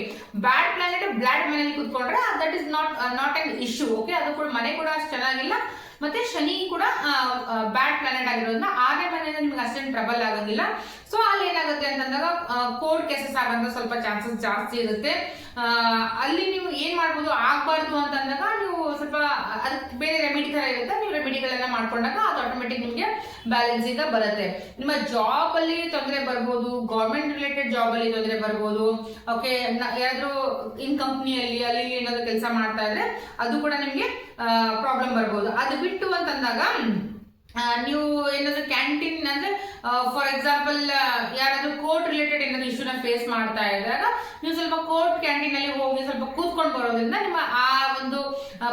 Speaker 1: Bad planet bad ಮನೇಲಿ ಕೂತ್ಕೊಂಡ್ರೆ that is not an issue. Okay, ಅದು ಕೂಡ ಮನೆ ಕೂಡ ಅಷ್ಟು ಚೆನ್ನಾಗಿಲ್ಲ, ಮತ್ತೆ ಶನಿ ಕೂಡ ಬ್ಯಾಡ್ ಪ್ಲಾನೆಟ್ ಆಗಿರೋದ್ರಿಂದ 6ನೇ ಮನೆಯಿಂದ ನಿಮ್ಗೆ ಅಷ್ಟೇನು ಟ್ರಬಲ್ ಆಗಂಗಿಲ್ಲ. ಸೊ ಅಲ್ಲಿ ಏನಾಗುತ್ತೆ ಅಂತಂದಾಗ ಕೋರ್ಟ್ ಕೇಸಸ್ ಆಗಂತ ಸ್ವಲ್ಪ ಚಾನ್ಸಸ್ ಜಾಸ್ತಿ ಇರುತ್ತೆ. ಅಲ್ಲಿ ನೀವು ಏನ್ ಮಾಡ್ಬೋದು, ಆಗ್ಬಾರ್ದು ಅಂತಂದಾಗ ನೀವು ಸ್ವಲ್ಪ ಅದಕ್ಕೆ ಬೇರೆ ರೆಮಿಡಿ ತರ ಇರುತ್ತೆ, ನೀವು ರೆಮಿಡಿಗಳೆಲ್ಲ ಮಾಡ್ಕೊಂಡಾಗ ಅದು ಆಟೋಮೆಟಿಕ್ ನಿಮ್ಗೆ ಬ್ಯಾಲೆನ್ಸ್ ಇಂದ ಬರುತ್ತೆ. ನಿಮ್ಮ ಜಾಬ್ ಅಲ್ಲಿ ತೊಂದರೆ ಬರ್ಬೋದು, ಗೌರ್ಮೆಂಟ್ ರಿಲೇಟೆಡ್ ಜಾಬ್ ಅಲ್ಲಿ ತೊಂದರೆ ಬರ್ಬೋದು. ಓಕೆ, ಯಾರಾದ್ರೂ ಇನ್ ಕಂಪ್ನಿಯಲ್ಲಿ ಅಲ್ಲಿ ಏನಾದ್ರು ಕೆಲಸ ಮಾಡ್ತಾ ಇದ್ರೆ ಅದು ಕೂಡ ನಿಮ್ಗೆ ಪ್ರಾಬ್ಲಮ್ ಬರ್ಬೋದು. ಅದು ಬಿಟ್ಟು ಅಂತಂದಾಗ ನೀವು ಏನಾದ್ರು ಕ್ಯಾಂಟೀನ್ ಅಂದ್ರೆ ಫಾರ್ ಎಕ್ಸಾಂಪಲ್ ಯಾರಾದ್ರೂ ಕೋರ್ಟ್ ರಿಲೇಟೆಡ್ ಏನಾದ್ರು ಇಶ್ಯೂನ ಫೇಸ್ ಮಾಡ್ತಾ ಇದ್ದಾಗ ನೀವು ಸ್ವಲ್ಪ ಕೋರ್ಟ್ ಕ್ಯಾಂಟೀನ್ ಅಲ್ಲಿ ಹೋಗಿ ಸ್ವಲ್ಪ ಕೂತ್ಕೊಂಡು ಬರೋದ್ರಿಂದ ನಿಮ್ಮ ಆ ಒಂದು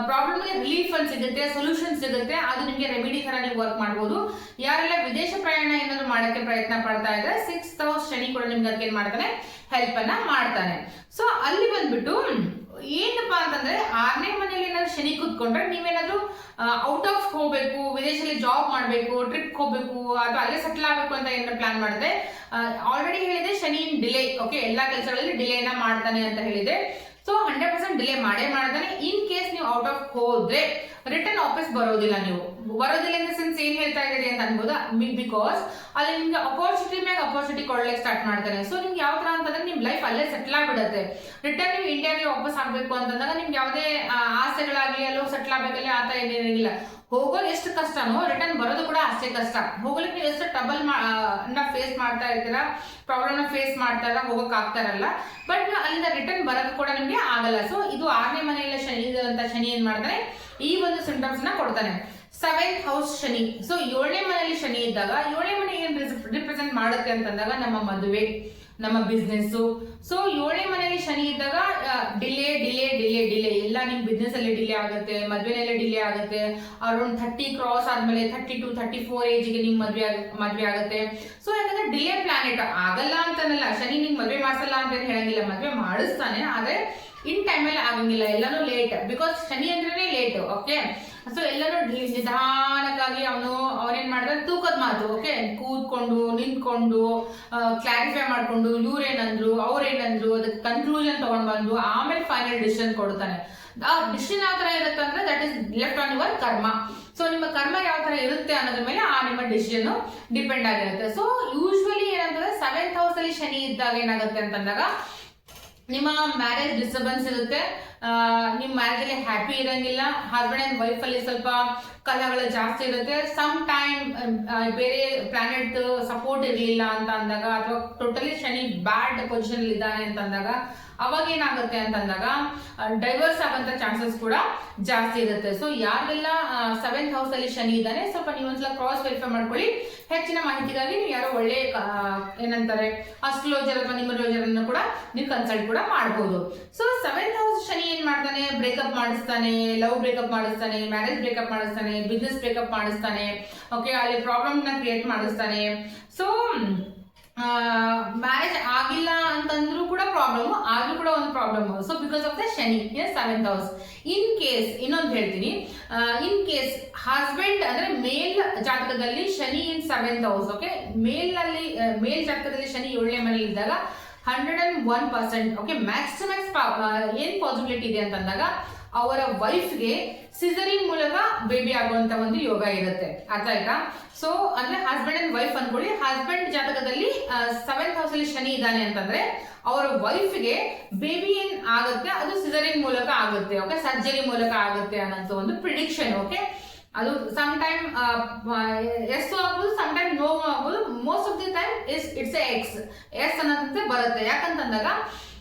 Speaker 1: ಪ್ರಾಬ್ಲಮ್ಗೆ ರಿಲೀಫ್ ಅಂತ ಸಿಗುತ್ತೆ, ಸೊಲ್ಯೂಷನ್ ಸಿಗುತ್ತೆ. ಅದು ನಿಮಗೆ ರೆಮಿಡಿ ತರ ನೀವು ವರ್ಕ್ ಮಾಡ್ಬೋದು. ಯಾರೆಲ್ಲ ವಿದೇಶ ಪ್ರಯಾಣ ಏನಾದ್ರು ಮಾಡಕ್ಕೆ ಪ್ರಯತ್ನ ಪಡ್ತಾ ಇದ್ರೆ 6th ಹೌಸ್ ಶನಿ ಕೂಡ ನಿಮ್ಗೆ ಅದಕ್ಕೆ ಏನ್ ಮಾಡ್ತಾನೆ, ಹೆಲ್ಪ್ ಅನ್ನ ಮಾಡ್ತಾನೆ. ಸೊ ಅಲ್ಲಿ ಬಂದ್ಬಿಟ್ಟು ಏನಪ್ಪಾ ಅಂತಂದ್ರೆ 6ನೇ ಮನೆಯಲ್ಲಿ ಏನಾದ್ರು ಶನಿ ಕೂತ್ಕೊಂಡ್ರೆ ನೀವೇನಾದ್ರೂ ಔಟ್ ಆಫ್ ಹೋಗ್ಬೇಕು, ವಿದೇಶದಲ್ಲಿ ಜಾಬ್ ಮಾಡ್ಬೇಕು, ಟ್ರಿಪ್ ಹೋಗ್ಬೇಕು, ಅಥವಾ ಅಲ್ಲೇ ಸೆಟ್ಲ್ ಆಗ್ಬೇಕು ಅಂತ ಏನಾದ್ರು ಪ್ಲಾನ್ ಮಾಡಿದ್ರೆ ಆಲ್ರೆಡಿ ಹೇಳಿದೆ ಶನಿ ಡಿಲೇ. ಓಕೆ, ಎಲ್ಲಾ ಕೆಲಸಗಳಲ್ಲಿ ಡಿಲೇನ ಮಾಡ್ತಾನೆ ಅಂತ ಹೇಳಿದೆ. ಸೊ 100% ಡಿಲೇ ಮಾಡೇ ಮಾಡ್ತಾನೆ. ಇನ್ ಕೇಸ್ ನೀವು ಔಟ್ ಆಫ್ ಹೋದ್ರೆ ರಿಟರ್ನ್ ವಾಪಸ್ ಬರೋದಿಲ್ಲ. ನೀವು ಬರೋದಿಲ್ಲ ಇನ್ ದ ಸೆನ್ಸ್ ಏನ್ ಹೇಳ್ತಾ ಇದ್ದೀರಿ ಅಂತ ಅನ್ಬೋದು, ಬಿಕಾಸ್ ಅಲ್ಲಿ ನಿಮ್ಗೆ ಅಪರ್ಚುನಿಟಿ ಮ್ಯಾಗ ಅಪರ್ಚುನಿಟಿ ಕೊಡ್ಲಿಕ್ಕೆ ಸ್ಟಾರ್ಟ್ ಮಾಡ್ತಾನೆ. ಸೊ ನಿಮ್ಗೆ ಯಾವ ತರ ಅಂತಂದ್ರೆ ನಿಮ್ ಲೈಫ್ ಅಲ್ಲೇ ಸೆಟ್ಲ್ ಆಗ್ಬಿಡುತ್ತೆ. ರಿಟರ್ನ್ ನೀವು ಇಂಡಿಯಾಗೆ ವಾಪಸ್ ಆಗ್ಬೇಕು ಅಂತಂದಾಗ ನಿಮ್ಗೆ ಯಾವುದೇ ಆಸೆಗಳಾಗ್ಲಿ ಅಲ್ಲೋ ಸೆಟ್ಲ್ ಆಗ್ಬೇಕಲ್ಲಿ ಆತರ ಏನಿರಂಗಿಲ್ಲ. ಹೋಗೋದು ಎಷ್ಟು ಕಷ್ಟನೋ ರಿಟರ್ನ್ ಬರೋದು ಕೂಡ ಅಷ್ಟೇ ಕಷ್ಟ. ಹೋಗ್ಲಿಕ್ಕೆ ನೀವು ಎಷ್ಟು ಟ್ರಬಲ್ ಫೇಸ್ ಮಾಡ್ತಾ ಇರ್ತೀರಾ, ಪ್ರಾಬ್ಲಮ್ ನ ಫೇಸ್ ಮಾಡ್ತಾ ಇರ ಹೋಗಕ್ ಆಗ್ತಾ ಇರಲ್ಲ. ಬಟ್ ಅಲ್ಲಿಂದ ರಿಟರ್ನ್ ಬರೋದು ಕೂಡ ನಿಮ್ಗೆ ಆಗಲ್ಲ. ಸೊ ಇದು 6ನೇ ಮನೆಯಲ್ಲಿ ಶನಿ ಅಂತ ಶನಿ ಏನ್ ಮಾಡ್ತಾನೆ, ಈ ಒಂದು ಸಿಂಪ್ಟಮ್ಸ್ ನ ಕೊಡ್ತಾನೆ. 7th house Shani. ಸೊ 7ನೇ ಮನೆಯಲ್ಲಿ ಶನಿ ಇದ್ದಾಗ 7ನೇ ಮನೆ ಏನ್ ರಿಪ್ರೆಸೆಂಟ್ ಮಾಡುತ್ತೆ ಅಂತಂದಾಗ ನಮ್ಮ ಮದುವೆ, ನಮ್ಮ ಬಿಸ್ನೆಸ್. ಸೊ 7ನೇ ಮನೆಯಲ್ಲಿ ಶನಿ ಇದ್ದಾಗ ಡಿಲೇ ಡಿಲೇ ಡಿಲೇ ಡಿಲೇ ಎಲ್ಲ ನಿಮ್ ಬಿಸ್ನೆಸ್ ಅಲ್ಲಿ ಡಿಲೇ ಆಗುತ್ತೆ, ಮದ್ವೆನಲ್ಲೇ ಡಿಲೇ ಆಗುತ್ತೆ. ಅರೌಂಡ್ 30 ಕ್ರಾಸ್ ಆದ್ಮೇಲೆ 32, 34 ಏಜ್ಗೆ ನಿಮ್ ಮದ್ವೆ ಆಗುತ್ತೆ. ಸೊ ಯಾಕಂದ್ರೆ ಡಿಲೇ ಪ್ಲಾನೆಟ್ ಆಗಲ್ಲ ಅಂತನಲ್ಲ, ಶನಿ ನಿಮ್ ಮದ್ವೆ ಮಾಡಿಸಲ್ಲ ಅಂತ ಹೇಳಂಗಿಲ್ಲ, ಮದ್ವೆ ಮಾಡಿಸ್ತಾನೆ, ಆದ್ರೆ ಇನ್ ಟೈಮಲ್ಲಿ ಆಗಂಗಿಲ್ಲ, ಎಲ್ಲಾನು ಲೇಟ್. ಬಿಕಾಸ್ ಶನಿ ಅಂದ್ರೆ ಲೇಟ್. ಓಕೆ, ಸೊ ಎಲ್ಲರೂ ನಿಧಾನಕ್ಕಾಗಿ ಅವನೇನ್ ಮಾಡ್ತಾರೆ, ತೂಕದ ಮಾತು. ಓಕೆ, ಕೂತ್ಕೊಂಡು ನಿಂತ್ಕೊಂಡು ಕ್ಲಾರಿಫೈ ಮಾಡ್ಕೊಂಡು ಇವ್ರೇನಂದ್ರು ಅವ್ರೇನಂದ್ರು ಅದಕ್ಕೆ ಕನ್ಕ್ಲೂಷನ್ ತಗೊಂಡ್ ಬಂದು ಆಮೇಲೆ ಫೈನಲ್ ಡಿಸಿಷನ್ ಕೊಡ್ತಾನೆ. ಆ ಡಿಸಿಷನ್ ಯಾವ ತರ ಇರುತ್ತೆ ಅಂದ್ರೆ that is left on your ಕರ್ಮ. ಸೊ ನಿಮ್ಮ ಕರ್ಮ ಯಾವ ತರ ಇರುತ್ತೆ ಅನ್ನೋದ್ರ ಮೇಲೆ ಆ ನಿಮ್ಮ ಡಿಸಿಷನ್ ಡಿಪೆಂಡ್ ಆಗಿರುತ್ತೆ. ಸೊ ಯೂಶ್ವಲಿ ಏನಂತಂದ್ರೆ 7th ಹೌಸ್ ಅಲ್ಲಿ ಶನಿ ಇದ್ದಾಗ ಏನಾಗುತ್ತೆ ಅಂತಂದಾಗ ನಿಮ್ಮ ಮ್ಯಾರೇಜ್ ಡಿಸ್ಟರ್ಬೆನ್ಸ್ ಇರುತ್ತೆ, ನಿಮ್ ಮ್ಯಾರೇಜ್ ಅಲ್ಲಿ ಹ್ಯಾಪಿ ಇರಂಗಿಲ್ಲ, ಹಸ್ಬೆಂಡ್ ಅಂಡ್ ವೈಫ್ ಅಲ್ಲಿ ಸ್ವಲ್ಪ ಕಲಹಗಳು ಜಾಸ್ತಿ ಇರುತ್ತೆ. ಸಮ್ ಟೈಮ್ ಬೇರೆ ಪ್ಲಾನೆಟ್ ಸಪೋರ್ಟ್ ಇರಲಿಲ್ಲ ಅಂತ ಅಂದಾಗ, ಅಥವಾ ಟೋಟಲಿ ಶನಿ ಬ್ಯಾಡ್ ಪೊಸಿಷನ್ ಇದ್ದಾನೆ ಅಂತ ಅಂದಾಗ, ಅವಾಗ ಏನಾಗುತ್ತೆ ಅಂತಂದಾಗ ಡೈವರ್ಸ್ ಆಗಂತ ಚಾನ್ಸಸ್ ಕೂಡ ಜಾಸ್ತಿ ಇರುತ್ತೆ. ಸೊ ಯಾರಿಗೆಲ್ಲ 7th ಹೌಸ್ ಅಲ್ಲಿ ಶನಿ ಇದ್ದಾನೆ, ಸ್ವಲ್ಪ ನೀವೊಂದ್ಸಲ ಕ್ರಾಸ್ ವೆರಿಫೈ ಮಾಡ್ಕೊಳ್ಳಿ. ಹೆಚ್ಚಿನ ಮಾಹಿತಿಗಾಗಿ ನೀವು ಯಾರೋ ಒಳ್ಳೆ ಏನಂತಾರೆ ಅಸ್ಟ್ರೋಲಜರ್ ಅಥವಾ ನ್ಯೂಮರಾಲಜರ್ ಅನ್ನು ಕೂಡ ನೀವು ಕನ್ಸಲ್ಟ್ ಕೂಡ ಮಾಡಬಹುದು. ಸೊ 7th ಹೌಸ್ ಶನಿ ಏನ್ ಮಾಡ್ತಾನೆ, ಬ್ರೇಕಪ್ ಮಾಡಿಸ್ತಾನೆ, ಲವ್ ಬ್ರೇಕಪ್ ಮಾಡಿಸ್ತಾನೆ, ಮ್ಯಾರೇಜ್ ಬ್ರೇಕಪ್ ಮಾಡಿಸ್ತಾನೆ, ಬಿಸ್ನೆಸ್ ಬ್ರೇಕಪ್ ಮಾಡಿಸ್ತಾನೆ. ಓಕೆ, ಅಲ್ಲಿ ಪ್ರಾಬ್ಲಮ್ ನ ಕ್ರಿಯೇಟ್ ಮಾಡಿಸ್ತಾನೆ. ಸೊ ಮ್ಯಾರೇಜ್ ಆಗಿಲ್ಲ ಅಂತಂದ್ರೂ ಕೂಡ ಪ್ರಾಬ್ಲಮ್, ಆದ್ರೂ ಕೂಡ ಒಂದು problem. So because of the Shani 7th house. In case ಇನ್ನೊಂದು ಹೇಳ್ತೀನಿ, ಇನ್ ಕೇಸ್ ಹಸ್ಬೆಂಡ್ ಅಂದ್ರೆ ಮೇಲ್ ಜಾತಕದಲ್ಲಿ ಶನಿ ಇನ್ 7th ಹೌಸ್. ಓಕೆ, ಮೇಲ್ ಜಾತಕದಲ್ಲಿ ಶನಿ 7ನೇ ಮನೆಯಲ್ಲಿ ಇದ್ದಾಗ 101%, ಓಕೆ, ಮ್ಯಾಕ್ಸ್ ಟು ಮ್ಯಾಕ್ಸ್ ಏನ್ ಪಾಸಿಬಿಲಿಟಿ ಇದೆ ಅಂತಂದಾಗ ಅವರ ವೈಫ್ಗೆ ಸಿಸರಿನ್ ಮೂಲಕ ಬೇಬಿ ಆಗುವಂತ ಒಂದು ಯೋಗ ಇರುತ್ತೆ. ಅರ್ಥ ಆಯ್ತಾ? ಸೊ ಅಂದ್ರೆ ಹಸ್ಬೆಂಡ್ ಅಂಡ್ ವೈಫ್ ಅನ್ಕೊಳ್ಳಿ. ಹಸ್ಬೆಂಡ್ ಜಾತಕದಲ್ಲಿ 7th ಹೌಸ್ ಅಲ್ಲಿ ಶನಿ ಇದ್ದಾನೆ ಅಂತಂದ್ರೆ ಅವರ ವೈಫ್ಗೆ ಬೇಬಿ ಏನ್ ಆಗುತ್ತೆ ಅದು ಸಿಸರಿನ್ ಮೂಲಕ ಆಗುತ್ತೆ. ಓಕೆ, ಸರ್ಜರಿ ಮೂಲಕ ಆಗುತ್ತೆ ಅನ್ನೋ ಒಂದು ಪ್ರಿಡಿಕ್ಷನ್. ಓಕೆ, ಅದು ಸಮ್ ಟೈಮ್ ಎಸ್ ಆಗ್ಬೋದು, ಸಮ್ ಟೈಮ್ ನೋ ಆಗ್ಬೋದು. Most of the time it's yes ಅನ್ನೋದಂತೆ ಬರುತ್ತೆ. ಯಾಕಂತಂದಾಗ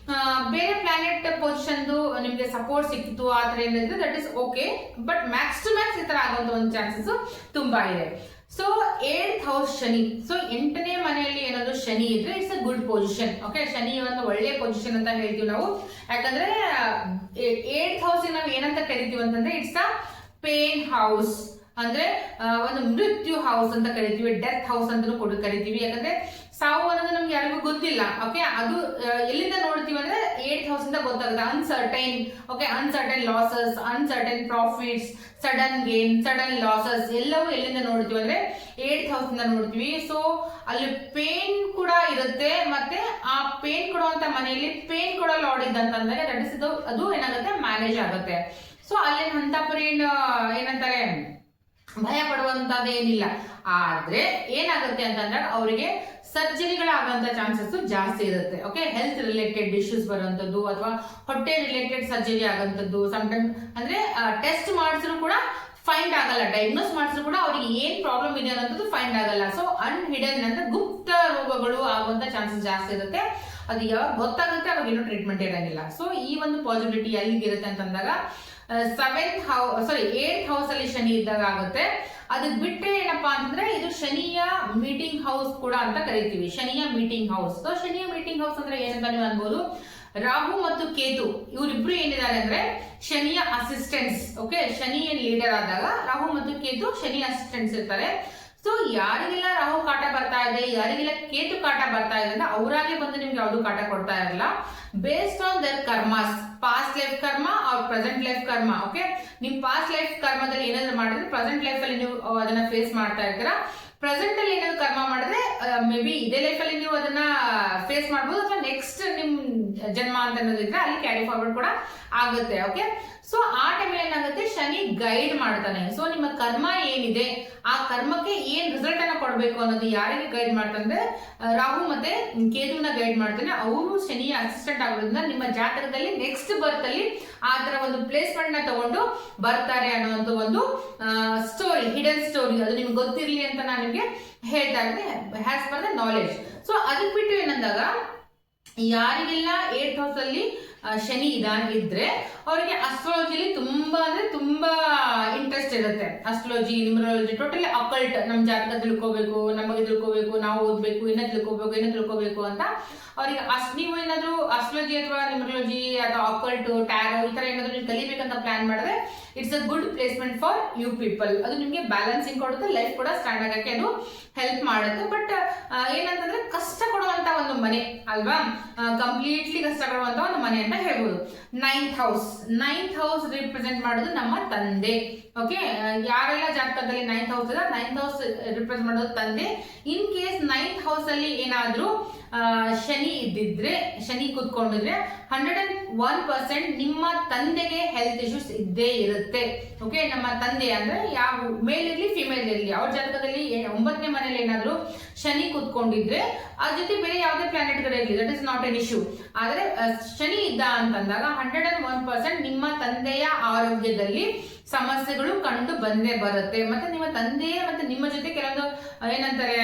Speaker 1: ಬೇರೆ ಪ್ಲಾನೆಟ್ ಪೊಸಿಷನ್ ನಿಮ್ಗೆ ಸಪೋರ್ಟ್ ಸಿಕ್ಕಿತು ಆ ತರ ಏನಿದ್ರೆ that is okay, but max to max ಈ ತರ ಆಗುವಂತ ಒಂದು ಚಾನ್ಸಸ್ ತುಂಬಾ ಇದೆ. So 8th house Shani. So 8ನೇ ಮನೆಯಲ್ಲಿ ಏನಾದ್ರು ಶನಿ ಇದ್ರೆ it's a good position. Okay, Shani ಒಂದು ಒಳ್ಳೆ ಪೊಸಿಷನ್ ಅಂತ ಹೇಳ್ತೀವಿ ನಾವು. ಯಾಕಂದ್ರೆ 8th ಹೌಸ್ ನಾವು ಏನಂತ ಕರಿತೀವಿ ಅಂತಂದ್ರೆ ಇಟ್ಸ್ ಅ ಪೇನ್ ಹೌಸ್, ಅಂದ್ರೆ ಒಂದು ಮೃತ್ಯು ಹೌಸ್ ಅಂತ ಕರಿತೀವಿ, ಡೆತ್ ಹೌಸ್ ಅಂತ ಕೂಡ ಕರಿತೀವಿ. ಯಾಕಂದ್ರೆ ಸಾವು ಅನ್ನೋದು ನಮ್ಗೆ ಯಾರಿಗೂ ಗೊತ್ತಿಲ್ಲ. ಓಕೆ, ಅದು ಎಲ್ಲಿಂದ ನೋಡ್ತೀವಿ ಅಂದ್ರೆ 8th ಹೌಸ್ ಇಂದ ಗೊತ್ತಾಗುತ್ತೆ. Uncertain, okay, uncertain losses, uncertain profits, sudden gain, sudden losses ಎಲ್ಲವೂ ಎಲ್ಲಿಂದ ನೋಡ್ತೀವಿ ಅಂದ್ರೆ 8th ಹೌಸ್ ಇಂದ ನೋಡ್ತೀವಿ. ಸೊ ಅಲ್ಲಿ ಪೇನ್ ಕೂಡ ಇರುತ್ತೆ, ಮತ್ತೆ ಆ ಪೇನ್ ಕೊಡುವಂತ ಮನೆಯಲ್ಲಿ ಪೇನ್ ಕೊಡೋ ಲಾರ್ಡ್ ಇದ್ದಂತಂದ್ರೆ ದಟ್ ಇಸ್ ಅದು ಏನಾಗುತ್ತೆ ಮ್ಯಾನೇಜ್ ಆಗುತ್ತೆ. ಸೊ ಅಲ್ಲಿ ಅಂತ ಏನಂತಾರೆ ಭಯ ಪಡುವಂತದ್ದೇನಿಲ್ಲ. ಆದ್ರೆ ಏನಾಗುತ್ತೆ ಅಂತಂದ್ರೆ ಅವರಿಗೆ ಸರ್ಜರಿಗಳಾಗಂತ ಚಾನ್ಸಸ್ ಜಾಸ್ತಿ ಇರುತ್ತೆ. ಓಕೆ, ಹೆಲ್ತ್ ರಿಲೇಟೆಡ್ ಇಶ್ಯೂಸ್ ಬರುವಂತದ್ದು ಅಥವಾ ಹೊಟ್ಟೆ ರಿಲೇಟೆಡ್ ಸರ್ಜರಿ ಆಗಂತದ್ದು. ಸಮ್ಟೈಮ್ ಅಂದ್ರೆ ಟೆಸ್ಟ್ ಮಾಡಿದ್ರು ಕೂಡ ಫೈಂಡ್ ಆಗಲ್ಲ, ಡಯಾಗ್ನೋಸ್ ಮಾಡಿದ್ರು ಕೂಡ ಅವ್ರಿಗೆ ಏನ್ ಪ್ರಾಬ್ಲಮ್ ಇದೆ ಅನ್ನೋದು ಫೈಂಡ್ ಆಗಲ್ಲ. ಸೊ ಅನ್ಹಿಡನ್ ಅಂದ್ರೆ ಗುಪ್ತ ರೋಗಗಳು ಆಗುವಂತ ಚಾನ್ಸಸ್ ಜಾಸ್ತಿ ಇರುತ್ತೆ. ಅದು ಯಾವಾಗ ಗೊತ್ತಾಗುತ್ತೆ ಅವಾಗ ಏನೋ ಟ್ರೀಟ್ಮೆಂಟ್ ಇರಂಗಿಲ್ಲ. ಸೊ ಈ ಒಂದು ಪಾಸಿಬಿಲಿಟಿ ಎಲ್ಲಿಗಿರುತ್ತೆ ಅಂತಂದಾಗ 8th ಹೌಸ್ ಅಲ್ಲಿ ಶನಿ ಇದ್ದಾಗ ಆಗುತ್ತೆ. ಅದಕ್ಕೆ ಬಿಟ್ಟರೆ ಏನಪ್ಪಾ ಅಂತಂದ್ರೆ ಇದು ಶನಿಯ ಮೀಟಿಂಗ್ ಹೌಸ್ ಕೂಡ ಅಂತ ಕರಿತೀವಿ, ಶನಿಯ ಮೀಟಿಂಗ್ ಹೌಸ್. ಸೊ ಶನಿಯ ಮೀಟಿಂಗ್ ಹೌಸ್ ಅಂದ್ರೆ ಏನಂತ ನೀವು ಅನ್ಬೋದು, ರಾಹು ಮತ್ತು ಕೇತು ಇವರಿಬ್ರು ಏನಿದ್ದಾರೆ ಅಂದ್ರೆ ಶನಿಯ ಅಸಿಸ್ಟೆಂಟ್ಸ್. ಓಕೆ, ಶನಿ ಏನ್ ಲೀಡರ್ ಆದಾಗ ರಾಹು ಮತ್ತು ಕೇತು ಶನಿ ಅಸಿಸ್ಟೆಂಟ್ಸ್ ಇರ್ತಾರೆ. ಸೊ ಯಾರಿಗೆಲ್ಲ ರಾಹು ಕಾಟ ಬರ್ತಾ ಇದೆ, ಯಾರಿಗೆಲ್ಲ ಕೇತು ಕಾಟ ಬರ್ತಾ ಇದೆ ಅಂದ್ರೆ ಅವರಾಗೆ ಬಂದು ನಿಮ್ಗೆ ಯಾವ್ದು ಕಾಟ ಕೊಡ್ತಾ ಇರಲ್ಲ. Based on their karmas, past life ಕರ್ಮ ಅವ್ರ ಪ್ರೆಸೆಂಟ್ ಲೈಫ್ ಕರ್ಮ. ಓಕೆ, ನಿಮ್ ಪಾಸ್ಟ್ ಲೈಫ್ ಕರ್ಮದಲ್ಲಿ ಏನಾದ್ರು ಮಾಡಿದ್ರೆ ಪ್ರೆಸೆಂಟ್ ಲೈಫ್ ಅಲ್ಲಿ ನೀವು ಅದನ್ನ ಫೇಸ್ ಮಾಡ್ತಾ ಇರ್ತೀರಾ. ಪ್ರೆಸೆಂಟ್ ಅಲ್ಲಿ ಏನಾದ್ರು ಕರ್ಮ ಮಾಡಿದ್ರೆ ಮೇ ಬಿ ಇದೇ ಲೈಫ್ ಅಲ್ಲಿ ನೀವು ಅದನ್ನ ಫೇಸ್ ಮಾಡಬಹುದು, ಅಥವಾ ನೆಕ್ಸ್ಟ್ ನಿಮ್ ಜನ್ಮ ಅಂತ ಅನ್ನೋದಿದ್ರೆ ಅಲ್ಲಿ ಕ್ಯಾರಿ ಫಾರ್ವರ್ಡ್ ಕೂಡ ಆಗುತ್ತೆ. ಓಕೆ, ಸೊ ಆ ಟೈಮ್ ಏನಾಗುತ್ತೆ ಶನಿ ಗೈಡ್ ಮಾಡ್ತಾನೆ. ಸೊ ನಿಮ್ಮ ಕರ್ಮ ಏನಿದೆ ಆ ಕರ್ಮಕ್ಕೆ ಏನ್ ರಿಸಲ್ಟ್ ಅನ್ನ ಕೊಡ್ಬೇಕು ಅನ್ನೋದು ಯಾರಿಗೆ ಗೈಡ್ ಮಾಡ್ತಾನೆ, ರಾಹು ಮತ್ತೆ ಕೇತುನ ಗೈಡ್ ಮಾಡ್ತಾನೆ. ಅವರು ಶನಿಯ ಅಸಿಸ್ಟೆಂಟ್ ಆಗೋದ್ರಿಂದ ನಿಮ್ಮ ಜಾತಕದಲ್ಲಿ ನೆಕ್ಸ್ಟ್ ಬರ್ತ್ ಅಲ್ಲಿ ಆ ತರ ಒಂದು ಪ್ಲೇಸ್ಮೆಂಟ್ ನ ತಗೊಂಡು ಬರ್ತಾರೆ ಅನ್ನುವಂತ ಒಂದು ಸ್ಟೋರಿ, ಹಿಡನ್ ಸ್ಟೋರಿ. ಅದು ನಿಮ್ಗೆ ಗೊತ್ತಿರ್ಲಿ ಅಂತ ನಾನು ನಿಮ್ಗೆ ಹೇಳ್ತಾ ಇದ್ದೆ has per the knowledge. So ಅದಕ್ಕೆ ಬಿಟ್ಟು ಏನಂದಾಗ ಯಾರಿಗೆಲ್ಲ 8th ಹೌಸ್ ಅಲ್ಲಿ ಶನಿ ಇದ್ರೆ ಅವರಿಗೆ ಅಸ್ಟ್ರಾಲಜಿಲಿ ತುಂಬಾ ಅಂದ್ರೆ ತುಂಬಾ ಇಂಟ್ರೆಸ್ಟ್ ಇರುತ್ತೆ. ಅಸ್ಟ್ರಾಲಜಿ, ನ್ಯೂಮರಾಲಜಿ, ಟೋಟಲಿ ಅಕಲ್ಟ್, ನಮ್ ಜಾತಕ ತಿಳ್ಕೋಬೇಕು, ನಮಗೆ ತಿಳ್ಕೋಬೇಕು, ನಾವು ಓದ್ಬೇಕು, ಇನ್ನ ತಿಳ್ಕೋಬೇಕು ಅಂತ ಅವ್ರಿಗೆ ನೀವು ಏನಾದ್ರು ಅಸ್ಟ್ರಾಲಜಿ ಅಥವಾ ನ್ಯೂಮರಾಲಜಿ ಅಥವಾ ಅಕಲ್ಟ್, ಟ್ಯಾರೋ ಈ ತರ ಏನಾದ್ರು ನೀವು ಕಲಿಬೇಕಂತ ಪ್ಲಾನ್ ಮಾಡಿದ್ರೆ it's a good placement for you people. ಅದು ನಿಮ್ಗೆ ಬ್ಯಾಲೆನ್ಸಿಂಗ್ ಕೊಡುತ್ತೆ, ಲೈಫ್ ಕೂಡ ಸ್ಟ್ಯಾಂಡ್ ಆಗಕ್ಕೆ ಅದು ಹೆಲ್ಪ್ ಮಾಡುತ್ತೆ. ಬಟ್ ಏನಂತಂದ್ರೆ ಕಷ್ಟ ಕೊಡುವಂತ ಒಂದು ಮನೆ ಅಲ್ವಾ, ಕಂಪ್ಲೀಟ್ಲಿ ಕಷ್ಟ ಕೊಡುವಂತ ಒಂದು ಮನೆ ಅಂತ ಹೇಳ್ಬೋದು. 9th ಹೌಸ್ ರಿಪ್ರೆಸೆಂಟ್ ಮಾಡೋದು ನಮ್ಮ ತಂದೆ. ಓಕೆ, ಯಾರೆಲ್ಲ ಜಾತಕದಲ್ಲಿ 9th ಹೌಸ್ ಇದೆ, 9th ಹೌಸ್ ರಿಪ್ರೆಸೆಂಟ್ ಮಾಡೋದು ತಂದೆ. ಇನ್ ಕೇಸ್ 9th ಹೌಸ್ ಅಲ್ಲಿ ಏನಾದ್ರೂ ಶನಿ ಇದ್ದಿದ್ರೆ, ಶನಿ ಕೂತ್ಕೊಂಡಿದ್ರೆ 101% ನಿಮ್ಮ ತಂದೆಗೆ ಹೆಲ್ತ್ ಇಶ್ಯೂಸ್ ಇದ್ದೇ ಇರುತ್ತೆ. ಓಕೆ, ನಮ್ಮ ತಂದೆ ಅಂದ್ರೆ ಯಾವ ಮೇಲ್ ಇರ್ಲಿ ಫಿಮೇಲ್ ಇರ್ಲಿ, ಅವ್ರ ಜಾತಕದಲ್ಲಿ 9ನೇ ಮನೇಲಿ ಏನಾದ್ರೂ ಶನಿ ಕೂತ್ಕೊಂಡಿದ್ರೆ ಅದ್ರ ಜೊತೆ ಬೇರೆ ಯಾವುದೇ ಪ್ಲಾನೆಟ್ ಇರಲಿ, that is not an issue. ಆದ್ರೆ ಶನಿ ಇದ್ದ ಅಂತಂದಾಗ 101% ನಿಮ್ಮ ತಂದೆಯ ಆರೋಗ್ಯದಲ್ಲಿ ಸಮಸ್ಯೆಗಳು ಕಂಡು ಬಂದೇ ಬರುತ್ತೆ. ಮತ್ತೆ ನಿಮ್ಮ ತಂದೆ ಮತ್ತೆ ನಿಮ್ಮ ಜೊತೆ ಕೆಲವೊಂದು ಏನಂತಾರೆ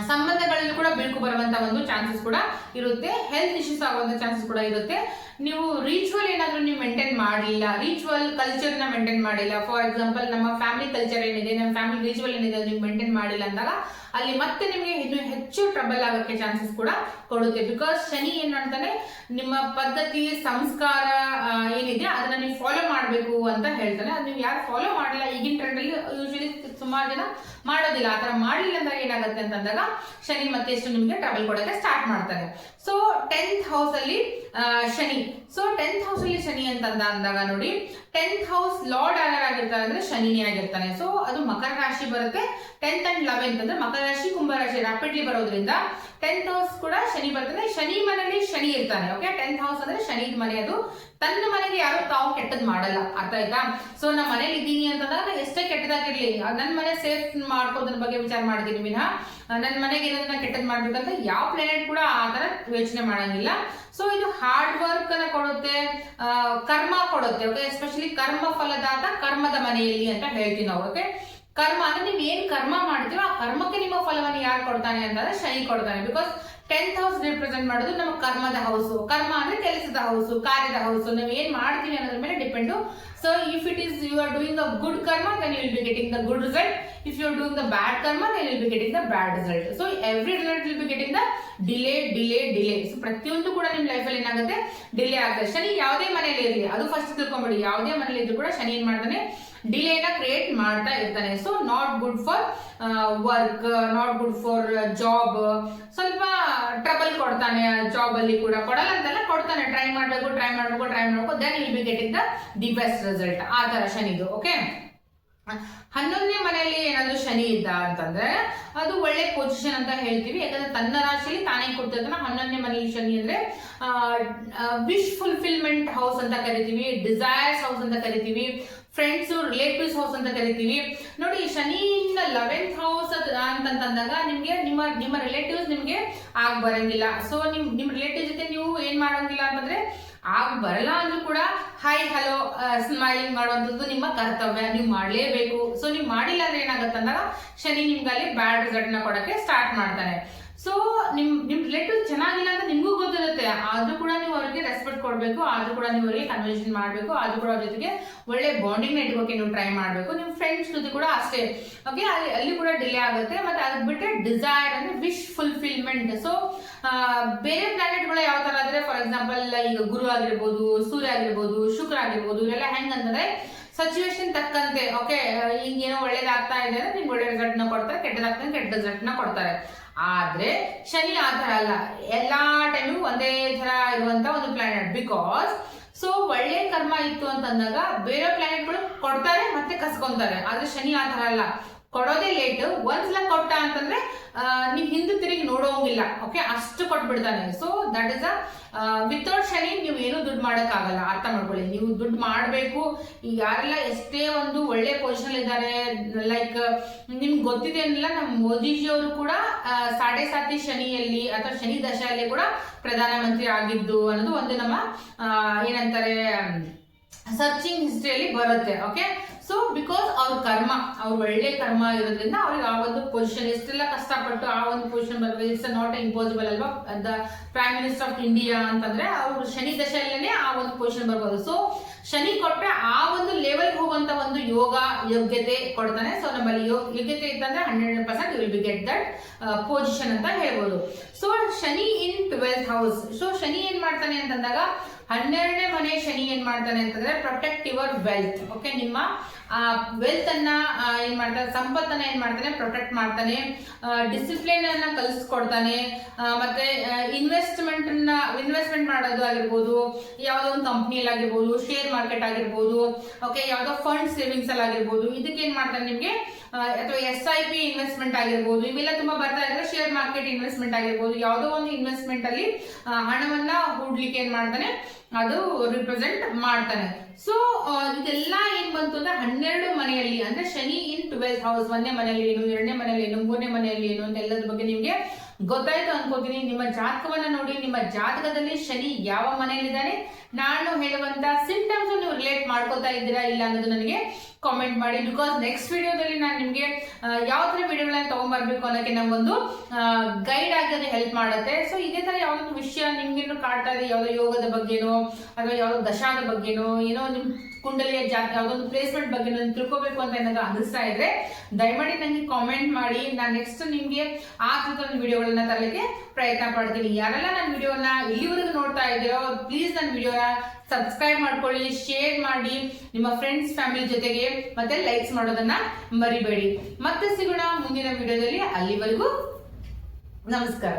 Speaker 1: ಸಂಬಂಧಗಳಲ್ಲಿ ಕೂಡ ಬಿರುಕು ಬರುವಂತ ಒಂದು ಚಾನ್ಸಸ್ ಕೂಡ ಇರುತ್ತೆ. ಹೆಲ್ತ್ ಇಶ್ಯೂಸ್ ಆಗುವಂತ ಚಾನ್ಸಸ್ ಕೂಡ ಇರುತ್ತೆ. ನೀವು ರಿಚುವಲ್ ಏನಾದ್ರೂ ನೀವು ಮೇಂಟೈನ್ ಮಾಡಲಿಲ್ಲ, ರಿಚುವಲ್ ಕಲ್ಚರ್ ನ ಮೇಂಟೈನ್ ಮಾಡಿಲ್ಲ, ಫಾರ್ ಎಕ್ಸಾಂಪಲ್ ನಮ್ಮ ಫ್ಯಾಮಿಲಿ ಕಲ್ಚರ್ ಏನಿದೆ, ನಮ್ಮ ಫ್ಯಾಮಿಲಿ ರಿಚುವಲ್ ಏನಿದೆ ನೀವು ಮೇಂಟೈನ್ ಮಾಡಿಲ್ಲ ಅಂದಾಗ ಅಲ್ಲಿ ಮತ್ತೆ ನಿಮಗೆ ಇನ್ನು ಹೆಚ್ಚು ಟ್ರಬಲ್ ಆಗಕ್ಕೆ ಚಾನ್ಸಸ್ ಕೂಡ ಕೊಡುತ್ತೆ. ಬಿಕಾಸ್ ಶನಿ ಏನ್ ಮಾಡ್ತಾನೆ, ನಿಮ್ಮ ಪದ್ಧತಿ ಸಂಸ್ಕಾರ ಏನಿದೆ ಅದನ್ನ ನೀವು ಫಾಲೋ ಮಾಡಬೇಕು ಅಂತ ಹೇಳ್ತಾನೆ. ಅದು ನೀವು ಯಾರು ಫಾಲೋ ಮಾಡಲ್ಲ, ಈಗಿನ ಟ್ರೆಂಡ್ ಅಲ್ಲಿ ಯೂಶಲಿ ಸುಮಾರು ಜನ ಮಾಡೋದಿಲ್ಲ. ಆತರ ಮಾಡಲಿಲ್ಲ ಅಂದಾಗ ಏನಾಗುತ್ತೆ ಅಂತಂದಾಗ ಶನಿ ಮತ್ತೆ ಎಷ್ಟು ನಿಮಗೆ ಟ್ರಬಲ್ ಕೊಡಕ್ಕೆ ಸ್ಟಾರ್ಟ್ ಮಾಡ್ತಾನೆ. ಸೊ 10th ಹೌಸ್ ಅಲ್ಲಿ ಶನಿ. ಸೊ 10th ಹೌಸ್ ಅಲ್ಲಿ ಶನಿ ಅಂತ ಅಂದಾಗ ನೋಡಿ, 10th ಹೌಸ್ ಲಾರ್ಡ್ ಯಾರಾಗಿರ್ತಾರೆ ಅಂದ್ರೆ ಶನಿನೇ ಆಗಿರ್ತಾನೆ. ಸೊ ಅದು ಮಕರ ರಾಶಿ ಬರುತ್ತೆ. 10th and 11th ಅಂದ್ರೆ ಮಕರ ರಾಶಿ ಕುಂಭ ರಾಶಿ ರಾಪಿಡ್ಲಿ ಬರೋದ್ರಿಂದ 10th ಹೌಸ್ ಕೂಡ ಶನಿ ಬರ್ತದೆ. ಶನಿ ಮನೆಯಲ್ಲಿ ಶನಿ ಇರ್ತಾನೆ. ಓಕೆ, 10th ಹೌಸ್ ಅಂದ್ರೆ ಶನಿ ಮನೆ. ಅದು ತನ್ನ ಮನೆಗೆ ಯಾರು ತಾವು ಕೆಟ್ಟದ್ ಮಾಡಲ್ಲ, ಅರ್ಥ ಆಯ್ತಾ? ಸೊ ನಾ ಮನೇಲಿ ಇದ್ದೀನಿ ಅಂತಂದಾಗ ಎಷ್ಟೇ ಕೆಟ್ಟದಾಗಿರ್ಲಿ, ನನ್ನ ಮನೆ ಸೇಫ್ ಮಾಡ್ಕೋದ್ರ ಬಗ್ಗೆ ವಿಚಾರ ಮಾಡಿದೀನಿ ವಿನಃ ನನ್ನ ಮನೆಗೆ ಏನಾದ್ರೂ ಕೆಟ್ಟದ್ ಮಾಡ್ಬೇಕಂತ ಯಾವ ಪ್ಲಾನೆಟ್ ಕೂಡ ಆ ತರ ಯೋಚನೆ ಮಾಡಂಗಿಲ್ಲ. ಸೊ ಇದು ಹಾರ್ಡ್ ವರ್ಕ್ ಅನ್ನ ಕೊಡುತ್ತೆ, ಕರ್ಮ ಕೊಡುತ್ತೆ. ಓಕೆ, ಎಸ್ಪೆಷಲಿ ಕರ್ಮ ಫಲದಾತ ಕರ್ಮದ ಮನೆಯಲ್ಲಿ ಅಂತ ಹೇಳ್ತೀವಿ ನಾವು. ಓಕೆ, ಕರ್ಮ ಅಂದ್ರೆ ನೀವು ಏನ್ ಕರ್ಮ ಮಾಡ್ತೀವೋ ಆ ಕರ್ಮಕ್ಕೆ ನಿಮ್ಮ ಫಲವನ್ನು ಯಾರು ಕೊಡ್ತಾನೆ ಅಂತಂದ್ರೆ ಶನಿ ಕೊಡ್ತಾನೆ. ಬಿಕಾಸ್ 10th ಹೌಸ್ ರಿಪ್ರೆಸೆಂಟ್ ಮಾಡೋದು ನಮ್ಮ ಕರ್ಮದ ಹೌಸ್. ಕರ್ಮ ಅಂದ್ರೆ ಕೆಲಸದ ಹೌಸ್, ಕಾರ್ಯದ ಹೌಸ್. ನಾವು ಏನ್ ಮಾಡ್ತೀವಿ ಅನ್ನೋದ್ರ ಮೇಲೆ depend. So if it is you are doing a good karma, then you will be getting the good result. If you are doing the bad karma, then you will be getting the bad result. So every result will be getting the delay. So ಪ್ರತಿಯೊಂದು ಕೂಡ ನಿಮ್ ಲೈಫ್ ಅಲ್ಲಿ ಏನಾಗುತ್ತೆ, ಡಿಲೇ ಆಗುತ್ತೆ. ಶನಿ ಯಾವುದೇ ಮನೆಯಲ್ಲಿ ಇರಲಿ, ಅದು ಫಸ್ಟ್ ತಿಳ್ಕೊಂಬಿಡಿ, ಯಾವುದೇ ಮನೇಲಿ ಇದ್ರು ಕೂಡ ಶನಿ ಏನ್ ಮಾಡ್ತಾನೆ, ಡಿಲೇನ ಕ್ರಿಯೇಟ್ ಮಾಡ್ತಾ ಇರ್ತಾನೆ. So not good for work, not good for job. ಸ್ವಲ್ಪ ಟ್ರಬಲ್ ಕೊಡ್ತಾನೆ ಜಾಬ್ ಅಲ್ಲಿ ಕೂಡ. ಕೊಡಲ್ಲ ಅಂತೆಲ್ಲ ಕೊಡ್ತಾನೆ, ಟ್ರೈ ಮಾಡ್ಬೇಕು, then will be getting the best result. ಆ ತರ ಶನಿದು. ಓಕೆ, 11ನೇ ಮನೆಯಲ್ಲಿ ಏನಾದ್ರು ಶನಿ ಇದ್ದ ಅಂತಂದ್ರೆ ಅದು ಒಳ್ಳೆ ಪೊಸಿಷನ್ ಅಂತ ಹೇಳ್ತೀವಿ. ಯಾಕಂದ್ರೆ ತನ್ನ ರಾಶಿಯಲ್ಲಿ ತಾನೇ ಕೊಡ್ತಿರ್ತಾನೆ. 11ನೇ ಮನೆಯಲ್ಲಿ ಶನಿ ಅಂದ್ರೆ ವಿಶ್ ಫುಲ್ಫಿಲ್ಮೆಂಟ್ ಹೌಸ್ ಅಂತ ಕರಿತೀವಿ, ಡಿಸೈರ್ಸ್ ಹೌಸ್ ಅಂತ ಕರಿತೀವಿ, ಫ್ರೆಂಡ್ಸ್ ರಿಲೇಟಿವ್ಸ್ ಹೌಸ್ ಅಂತ ಕರಿತೀವಿ. ನೋಡಿ, ಶನಿಯಿಂದ 11th ಹೌಸ್ ಅಂತಂದಾಗ ನಿಮ್ಗೆ ನಿಮ್ಮ ರಿಲೇಟಿವ್ಸ್ ನಿಮ್ಗೆ ಆಗ ಬರಂಗಿಲ್ಲ. ಸೊ ನಿಮ್ ರಿಲೇಟಿವ್ ಜೊತೆ ನೀವು ಏನ್ ಮಾಡಂಗಿಲ್ಲ ಅಂತಂದ್ರೆ, ಆಗ ಬರಲ್ಲ ಅಂದ್ರೂ ಕೂಡ ಹಾಯ್ ಹಲೋ ಸ್ಮೈಲಿಂಗ್ ಮಾಡುವಂಥದ್ದು ನಿಮ್ಮ ಕರ್ತವ್ಯ, ನೀವು ಮಾಡಲೇಬೇಕು. ಸೊ ನೀವು ಮಾಡಿಲ್ಲ ಅಂದ್ರೆ ಏನಾಗುತ್ತೆ ಅಂದಾಗ ಶನಿ ನಿಮ್ಗೆ ಅಲ್ಲಿ ಬ್ಯಾಡ್ ರಿಸಲ್ಟ್ ನ ಕೊಡಕ್ಕೆ ಸ್ಟಾರ್ಟ್ ಮಾಡ್ತಾನೆ. ಸೊ ನಿಮ್ ರಿಲೇಟಿವ್ ಚೆನ್ನಾಗಿಲ್ಲ ಅಂತ ನಿಮ್ಗೂ ಗೊತ್ತಿರುತ್ತೆ, ಆದ್ರೂ ಕೂಡ ನೀವು ಅವರಿಗೆ ರೆಸ್ಪೆಕ್ಟ್ ಕೊಡ್ಬೇಕು, ಆದ್ರೂ ಕೂಡ ನೀವು ಅವರಿಗೆ ಕನ್ವರ್ಸೇಷನ್ ಮಾಡ್ಬೇಕು, ಆದ್ರೂ ಕೂಡ ಅವ್ರ ಜೊತೆಗೆ ಒಳ್ಳೆ ಬಾಂಡಿಂಗ್ ನ ಇಟ್ಕೋಕೆ ನೀವು ಟ್ರೈ ಮಾಡ್ಬೇಕು. ನಿಮ್ ಫ್ರೆಂಡ್ಸ್ ಜೊತೆ ಕೂಡ ಅಷ್ಟೇ. ಓಕೆ, ಅಲ್ಲಿ ಕೂಡ ಡಿಲೇ ಆಗುತ್ತೆ. ಮತ್ತೆ ಅದ್ ಬಿಟ್ಟರೆ ಡಿಸೈರ್ ಅಂದ್ರೆ ವಿಶ್ ಫುಲ್ಫಿಲ್ಮೆಂಟ್. ಸೊ ಬೇರೆ ಪ್ಲಾನೆಟ್ಗಳು ಯಾವ ತರ ಆದ್ರೆ, ಫಾರ್ ಎಕ್ಸಾಂಪಲ್ ಈಗ ಗುರು ಆಗಿರ್ಬೋದು, ಸೂರ್ಯ ಆಗಿರ್ಬೋದು, ಶುಕ್ರ ಆಗಿರ್ಬೋದು, ಇವೆಲ್ಲ ಹೆಂಗಂತಂದ್ರೆ ಸಿಚುವೇಶನ್ ತಕ್ಕಂತೆ. ಓಕೆ, ಈಗ ಏನೋ ಒಳ್ಳೇದಾಗ್ತಾ ಇದೆ ಅಂದ್ರೆ ನಿಮ್ಗೆ ಒಳ್ಳೆ ರಿಸಲ್ಟ್ ನ ಕೊಡ್ತಾರೆ, ಕೆಟ್ಟದಾಗ್ತದೆ ಕೆಟ್ಟ ರಿಸಲ್ಟ್ ನ ಕೊಡ್ತಾರೆ. ಆದ್ರೆ ಶನಿ ಆ ತರ ಅಲ್ಲ, ಎಲ್ಲಾ ಟೈಮು ಒಂದೇ ತರ ಇರುವಂತ ಒಂದು ಪ್ಲಾನೆಟ್. ಬಿಕಾಸ್ ಸೊ ಒಳ್ಳೆ ಕರ್ಮ ಇತ್ತು ಅಂತಂದಾಗ ಬೇರೆ ಪ್ಲಾನೆಟ್ಗಳು ಕೊಡ್ತಾರೆ ಮತ್ತೆ ಕಸ್ಕೊಂತಾರೆ. ಆದ್ರೆ ಶನಿ ಆ ತರ ಅಲ್ಲ, ಕೊಡೋದೇ ಲೇಟ್. ಒಂದ್ಸಲ ಕೊಟ್ಟ ಅಂತಂದ್ರೆ ನೀವ್ ಹಿಂದೆ ತಿರುಗಿ ನೋಡೋಂಗಿಲ್ಲ. ಓಕೆ, ಅಷ್ಟು ಕೊಟ್ಬಿಡ್ತಾನೆ. So that is without Shani ನೀವು ಏನು ದುಡ್ಡು ಮಾಡಕ್ ಆಗಲ್ಲ. ಅರ್ಥ ಮಾಡ್ಕೊಳ್ಳಿ, ನೀವು ದುಡ್ಡು ಮಾಡ್ಬೇಕು. ಈಗ ಯಾರೆಲ್ಲ ಎಷ್ಟೇ ಒಂದು ಒಳ್ಳೆ ಪೊಸಿಷನ್ ಇದ್ದಾರೆ, ಲೈಕ್ ನಿಮ್ಗೆ ಗೊತ್ತಿದೆ ಅಂದಿಲ್ಲ, ನಮ್ಮ ಮೋದಿಜಿ ಅವರು ಕೂಡ 7.5 ಶನಿಯಲ್ಲಿ ಅಥವಾ ಶನಿ ದಶೆಯಲ್ಲಿ ಕೂಡ ಪ್ರಧಾನಮಂತ್ರಿ ಆಗಿದ್ದು ಅನ್ನೋದು ಒಂದು ನಮ್ಮ ಏನಂತಾರೆ ಸರ್ಚಿಂಗ್ ಹಿಸ್ಟ್ರಿಯಲ್ಲಿ ಬರುತ್ತೆ. ಓಕೆ, ಸೊ ಬಿಕಾಸ್ ಅವ್ರ ಕರ್ಮ, ಅವ್ರ ಒಳ್ಳೆ ಕರ್ಮ ಇರೋದ್ರಿಂದ ಅವ್ರಿಗೆ ಆ ಒಂದು ಪೊಸಿಷನ್, ಎಷ್ಟೆಲ್ಲ ಕಷ್ಟಪಟ್ಟು ಆ ಒಂದು ಪೊಸಿಷನ್ ಬರಬೇಕು. ಇಟ್ಸ್ ನಾಟ್ ಇಂಪಾಸಿಬಲ್ ಅಲ್ವಾ? The prime minister of India ಅಂತಂದ್ರೆ ಅವರು ಶನಿ ದಶೆಯಲ್ಲೇ ಆ ಒಂದು ಪೊಸಿಷನ್ ಬರ್ಬೋದು. ಸೊ ಶನಿ ಕೊಟ್ರೆ ಆ ಒಂದು ಲೆವೆಲ್ ಹೋಗುವಂತ ಒಂದು ಯೋಗ್ಯತೆ ಕೊಡ್ತಾನೆ. ಸೊ ನಮ್ಮಲ್ಲಿ ಯೋಗ್ಯತೆ ಇತ್ತಂದ್ರೆ 100% you will be get that position ಅಂತ ಹೇಳ್ಬೋದು. So Shani in 12th house. So Shani ಏನ್ ಮಾಡ್ತಾನೆ ಅಂತಂದಾಗ 12ನೇ ಮನೆ ಶನಿ ಏನ್ ಮಾಡ್ತಾನೆ ಅಂತಂದ್ರೆ ಪ್ರೊಟೆಕ್ಟ್ ಯುವರ್ ವೆಲ್ತ್. ಓಕೆ, ನಿಮ್ಮ ವೆಲ್ತ್ ಅನ್ನ ಏನ್ ಮಾಡ್ತಾನೆ, ಸಂಪತ್ತನ್ನ ಏನ್ ಮಾಡ್ತಾನೆ, ಪ್ರೊಟೆಕ್ಟ್ ಮಾಡ್ತಾನೆ, ಡಿಸಿಪ್ಲಿನ್ ಅನ್ನ ಕಲಿಸ್ಕೊಡ್ತಾನೆ, ಮತ್ತೆ ಇನ್ವೆಸ್ಟ್ಮೆಂಟ್ ಮಾಡೋದು ಆಗಿರ್ಬೋದು, ಯಾವ್ದೋ ಒಂದು ಕಂಪ್ನಿಯಲ್ಲಿ ಆಗಿರ್ಬೋದು, ಶೇರ್ ಮಾರ್ಕೆಟ್ ಆಗಿರ್ಬೋದು, ಓಕೆ, ಯಾವ್ದೋ ಫಂಡ್ ಸೇವಿಂಗ್ಸ್ ಅಲ್ಲಿ ಆಗಿರ್ಬೋದು, ಇದಕ್ಕೆ ಏನ್ ಮಾಡ್ತಾನೆ ನಿಮ್ಗೆ, ಅಥವಾ SIP ಇನ್ವೆಸ್ಟ್ಮೆಂಟ್ ಆಗಿರ್ಬೋದು, ಇವೆಲ್ಲ ತುಂಬಾ ಬರ್ತಾ ಇದ್ರೆ ಶೇರ್ ಮಾರ್ಕೆಟ್ ಇನ್ವೆಸ್ಟ್ಮೆಂಟ್ ಆಗಿರ್ಬೋದು, ಯಾವುದೋ ಒಂದು ಇನ್ವೆಸ್ಟ್ಮೆಂಟ್ ಅಲ್ಲಿ ಹಣವನ್ನ ಹೂಡ್ಲಿಕ್ಕೆ ಏನ್ ಮಾಡ್ತಾನೆ, ಅದು ರಿಪ್ರೆಸೆಂಟ್ ಮಾಡ್ತಾನೆ. ಸೊ ಇದೆಲ್ಲ ಏನ್ ಬಂತು ಅಂದ್ರೆ 12 ಮನೆಯಲ್ಲಿ, ಅಂದ್ರೆ ಶನಿ ಇನ್ 12th ಹೌಸ್, 1ನೇ ಮನೆಯಲ್ಲಿ ಏನು, 2ನೇ ಮನೆಯಲ್ಲಿ ಏನು, 3ನೇ ಮನೆಯಲ್ಲಿ ಏನು ಅಂತ ಎಲ್ಲದ್ರ ಬಗ್ಗೆ ನಿಮ್ಗೆ ಗೊತ್ತಾಯ್ತು ಅನ್ಕೋತೀನಿ. ನಿಮ್ಮ ಜಾತಕವನ್ನ ನೋಡಿ, ನಿಮ್ಮ ಜಾತಕದಲ್ಲಿ ಶನಿ ಯಾವ ಮನೆಯಲ್ಲಿದ್ದಾನೆ, ನಾನು ಹೇಳುವಂತ ಸಿಂಪ್ಟಮ್ಸ್ ನೀವು ರಿಲೇಟ್ ಮಾಡ್ಕೋತಾ ಇದ್ದೀರಾ ಇಲ್ಲ ಅನ್ನೋದು ನನಗೆ ಕಾಮೆಂಟ್ ಮಾಡಿ. ಬಿಕಾಸ್ ನೆಕ್ಸ್ಟ್ ವಿಡಿಯೋದಲ್ಲಿ ನಾನು ನಿಮ್ಗೆ ಯಾವ ತರ ವಿಡಿಯೋಗಳನ್ನ ತಗೊಂಡ್ಬರ್ಬೇಕು ಅನ್ನೋಕೆ ನಮ್ಗೊಂದು ಗೈಡ್ ಆಗಿ ಹೆಲ್ಪ್ ಮಾಡುತ್ತೆ. ಸೊ ಇದೇ ತರ ಯಾವ್ದೊಂದು ವಿಷಯ ನಿಮ್ಗೇನು ಕಾಡ್ತಾ ಇದೆ, ಯಾವ್ದೋ ಯೋಗದ ಬಗ್ಗೆನೋ ಅಥವಾ ಯಾವ್ದೋ ದಶಾದ ಬಗ್ಗೆನೋ, ಏನೋ ನಿಮ್ ಕುಂಡಲಿಯ ಜಾತಿ ಯಾವ್ದೊಂದು ಪ್ಲೇಸ್ಮೆಂಟ್ ಬಗ್ಗೆ ತಿಳ್ಕೊಬೇಕು ಅಂತ ಏನಾದ್ರು ಅನಿಸ್ತಾ ಇದ್ರೆ ದಯಮಾಡಿ ನಂಗೆ ಕಾಮೆಂಟ್ ಮಾಡಿ. ನಾನು ನೆಕ್ಸ್ಟ್ ನಿಮ್ಗೆ ಆ ತರದ ವಿಡಿಯೋಗಳನ್ನ ತರಲಿಕ್ಕೆ ಪ್ರಯತ್ನ ಪಡ್ತೀನಿ. ಯಾರೆಲ್ಲ ನನ್ನ ವಿಡಿಯೋನ ಇಲ್ಲಿವರೆಗೂ ನೋಡ್ತಾ ಇದ್ದೀರೋ ಪ್ಲೀಸ್ ನನ್ನ ವಿಡಿಯೋನ ಸಬ್ಸ್ಕ್ರೈಬ್ ಮಾಡ್ಕೊಳ್ಳಿ, ಶೇರ್ ಮಾಡಿ ನಿಮ್ಮ ಫ್ರೆಂಡ್ಸ್ ಫ್ಯಾಮಿಲಿ ಜೊತೆಗೆ, ಮತ್ತೆ ಲೈಕ್ಸ್ ಮಾಡೋದನ್ನ ಮರಿಬೇಡಿ. ಮತ್ತೆ ಸಿಗೋಣ ಮುಂದಿನ ವಿಡಿಯೋದಲ್ಲಿ. ಅಲ್ಲಿವರೆಗೂ ನಮಸ್ಕಾರ.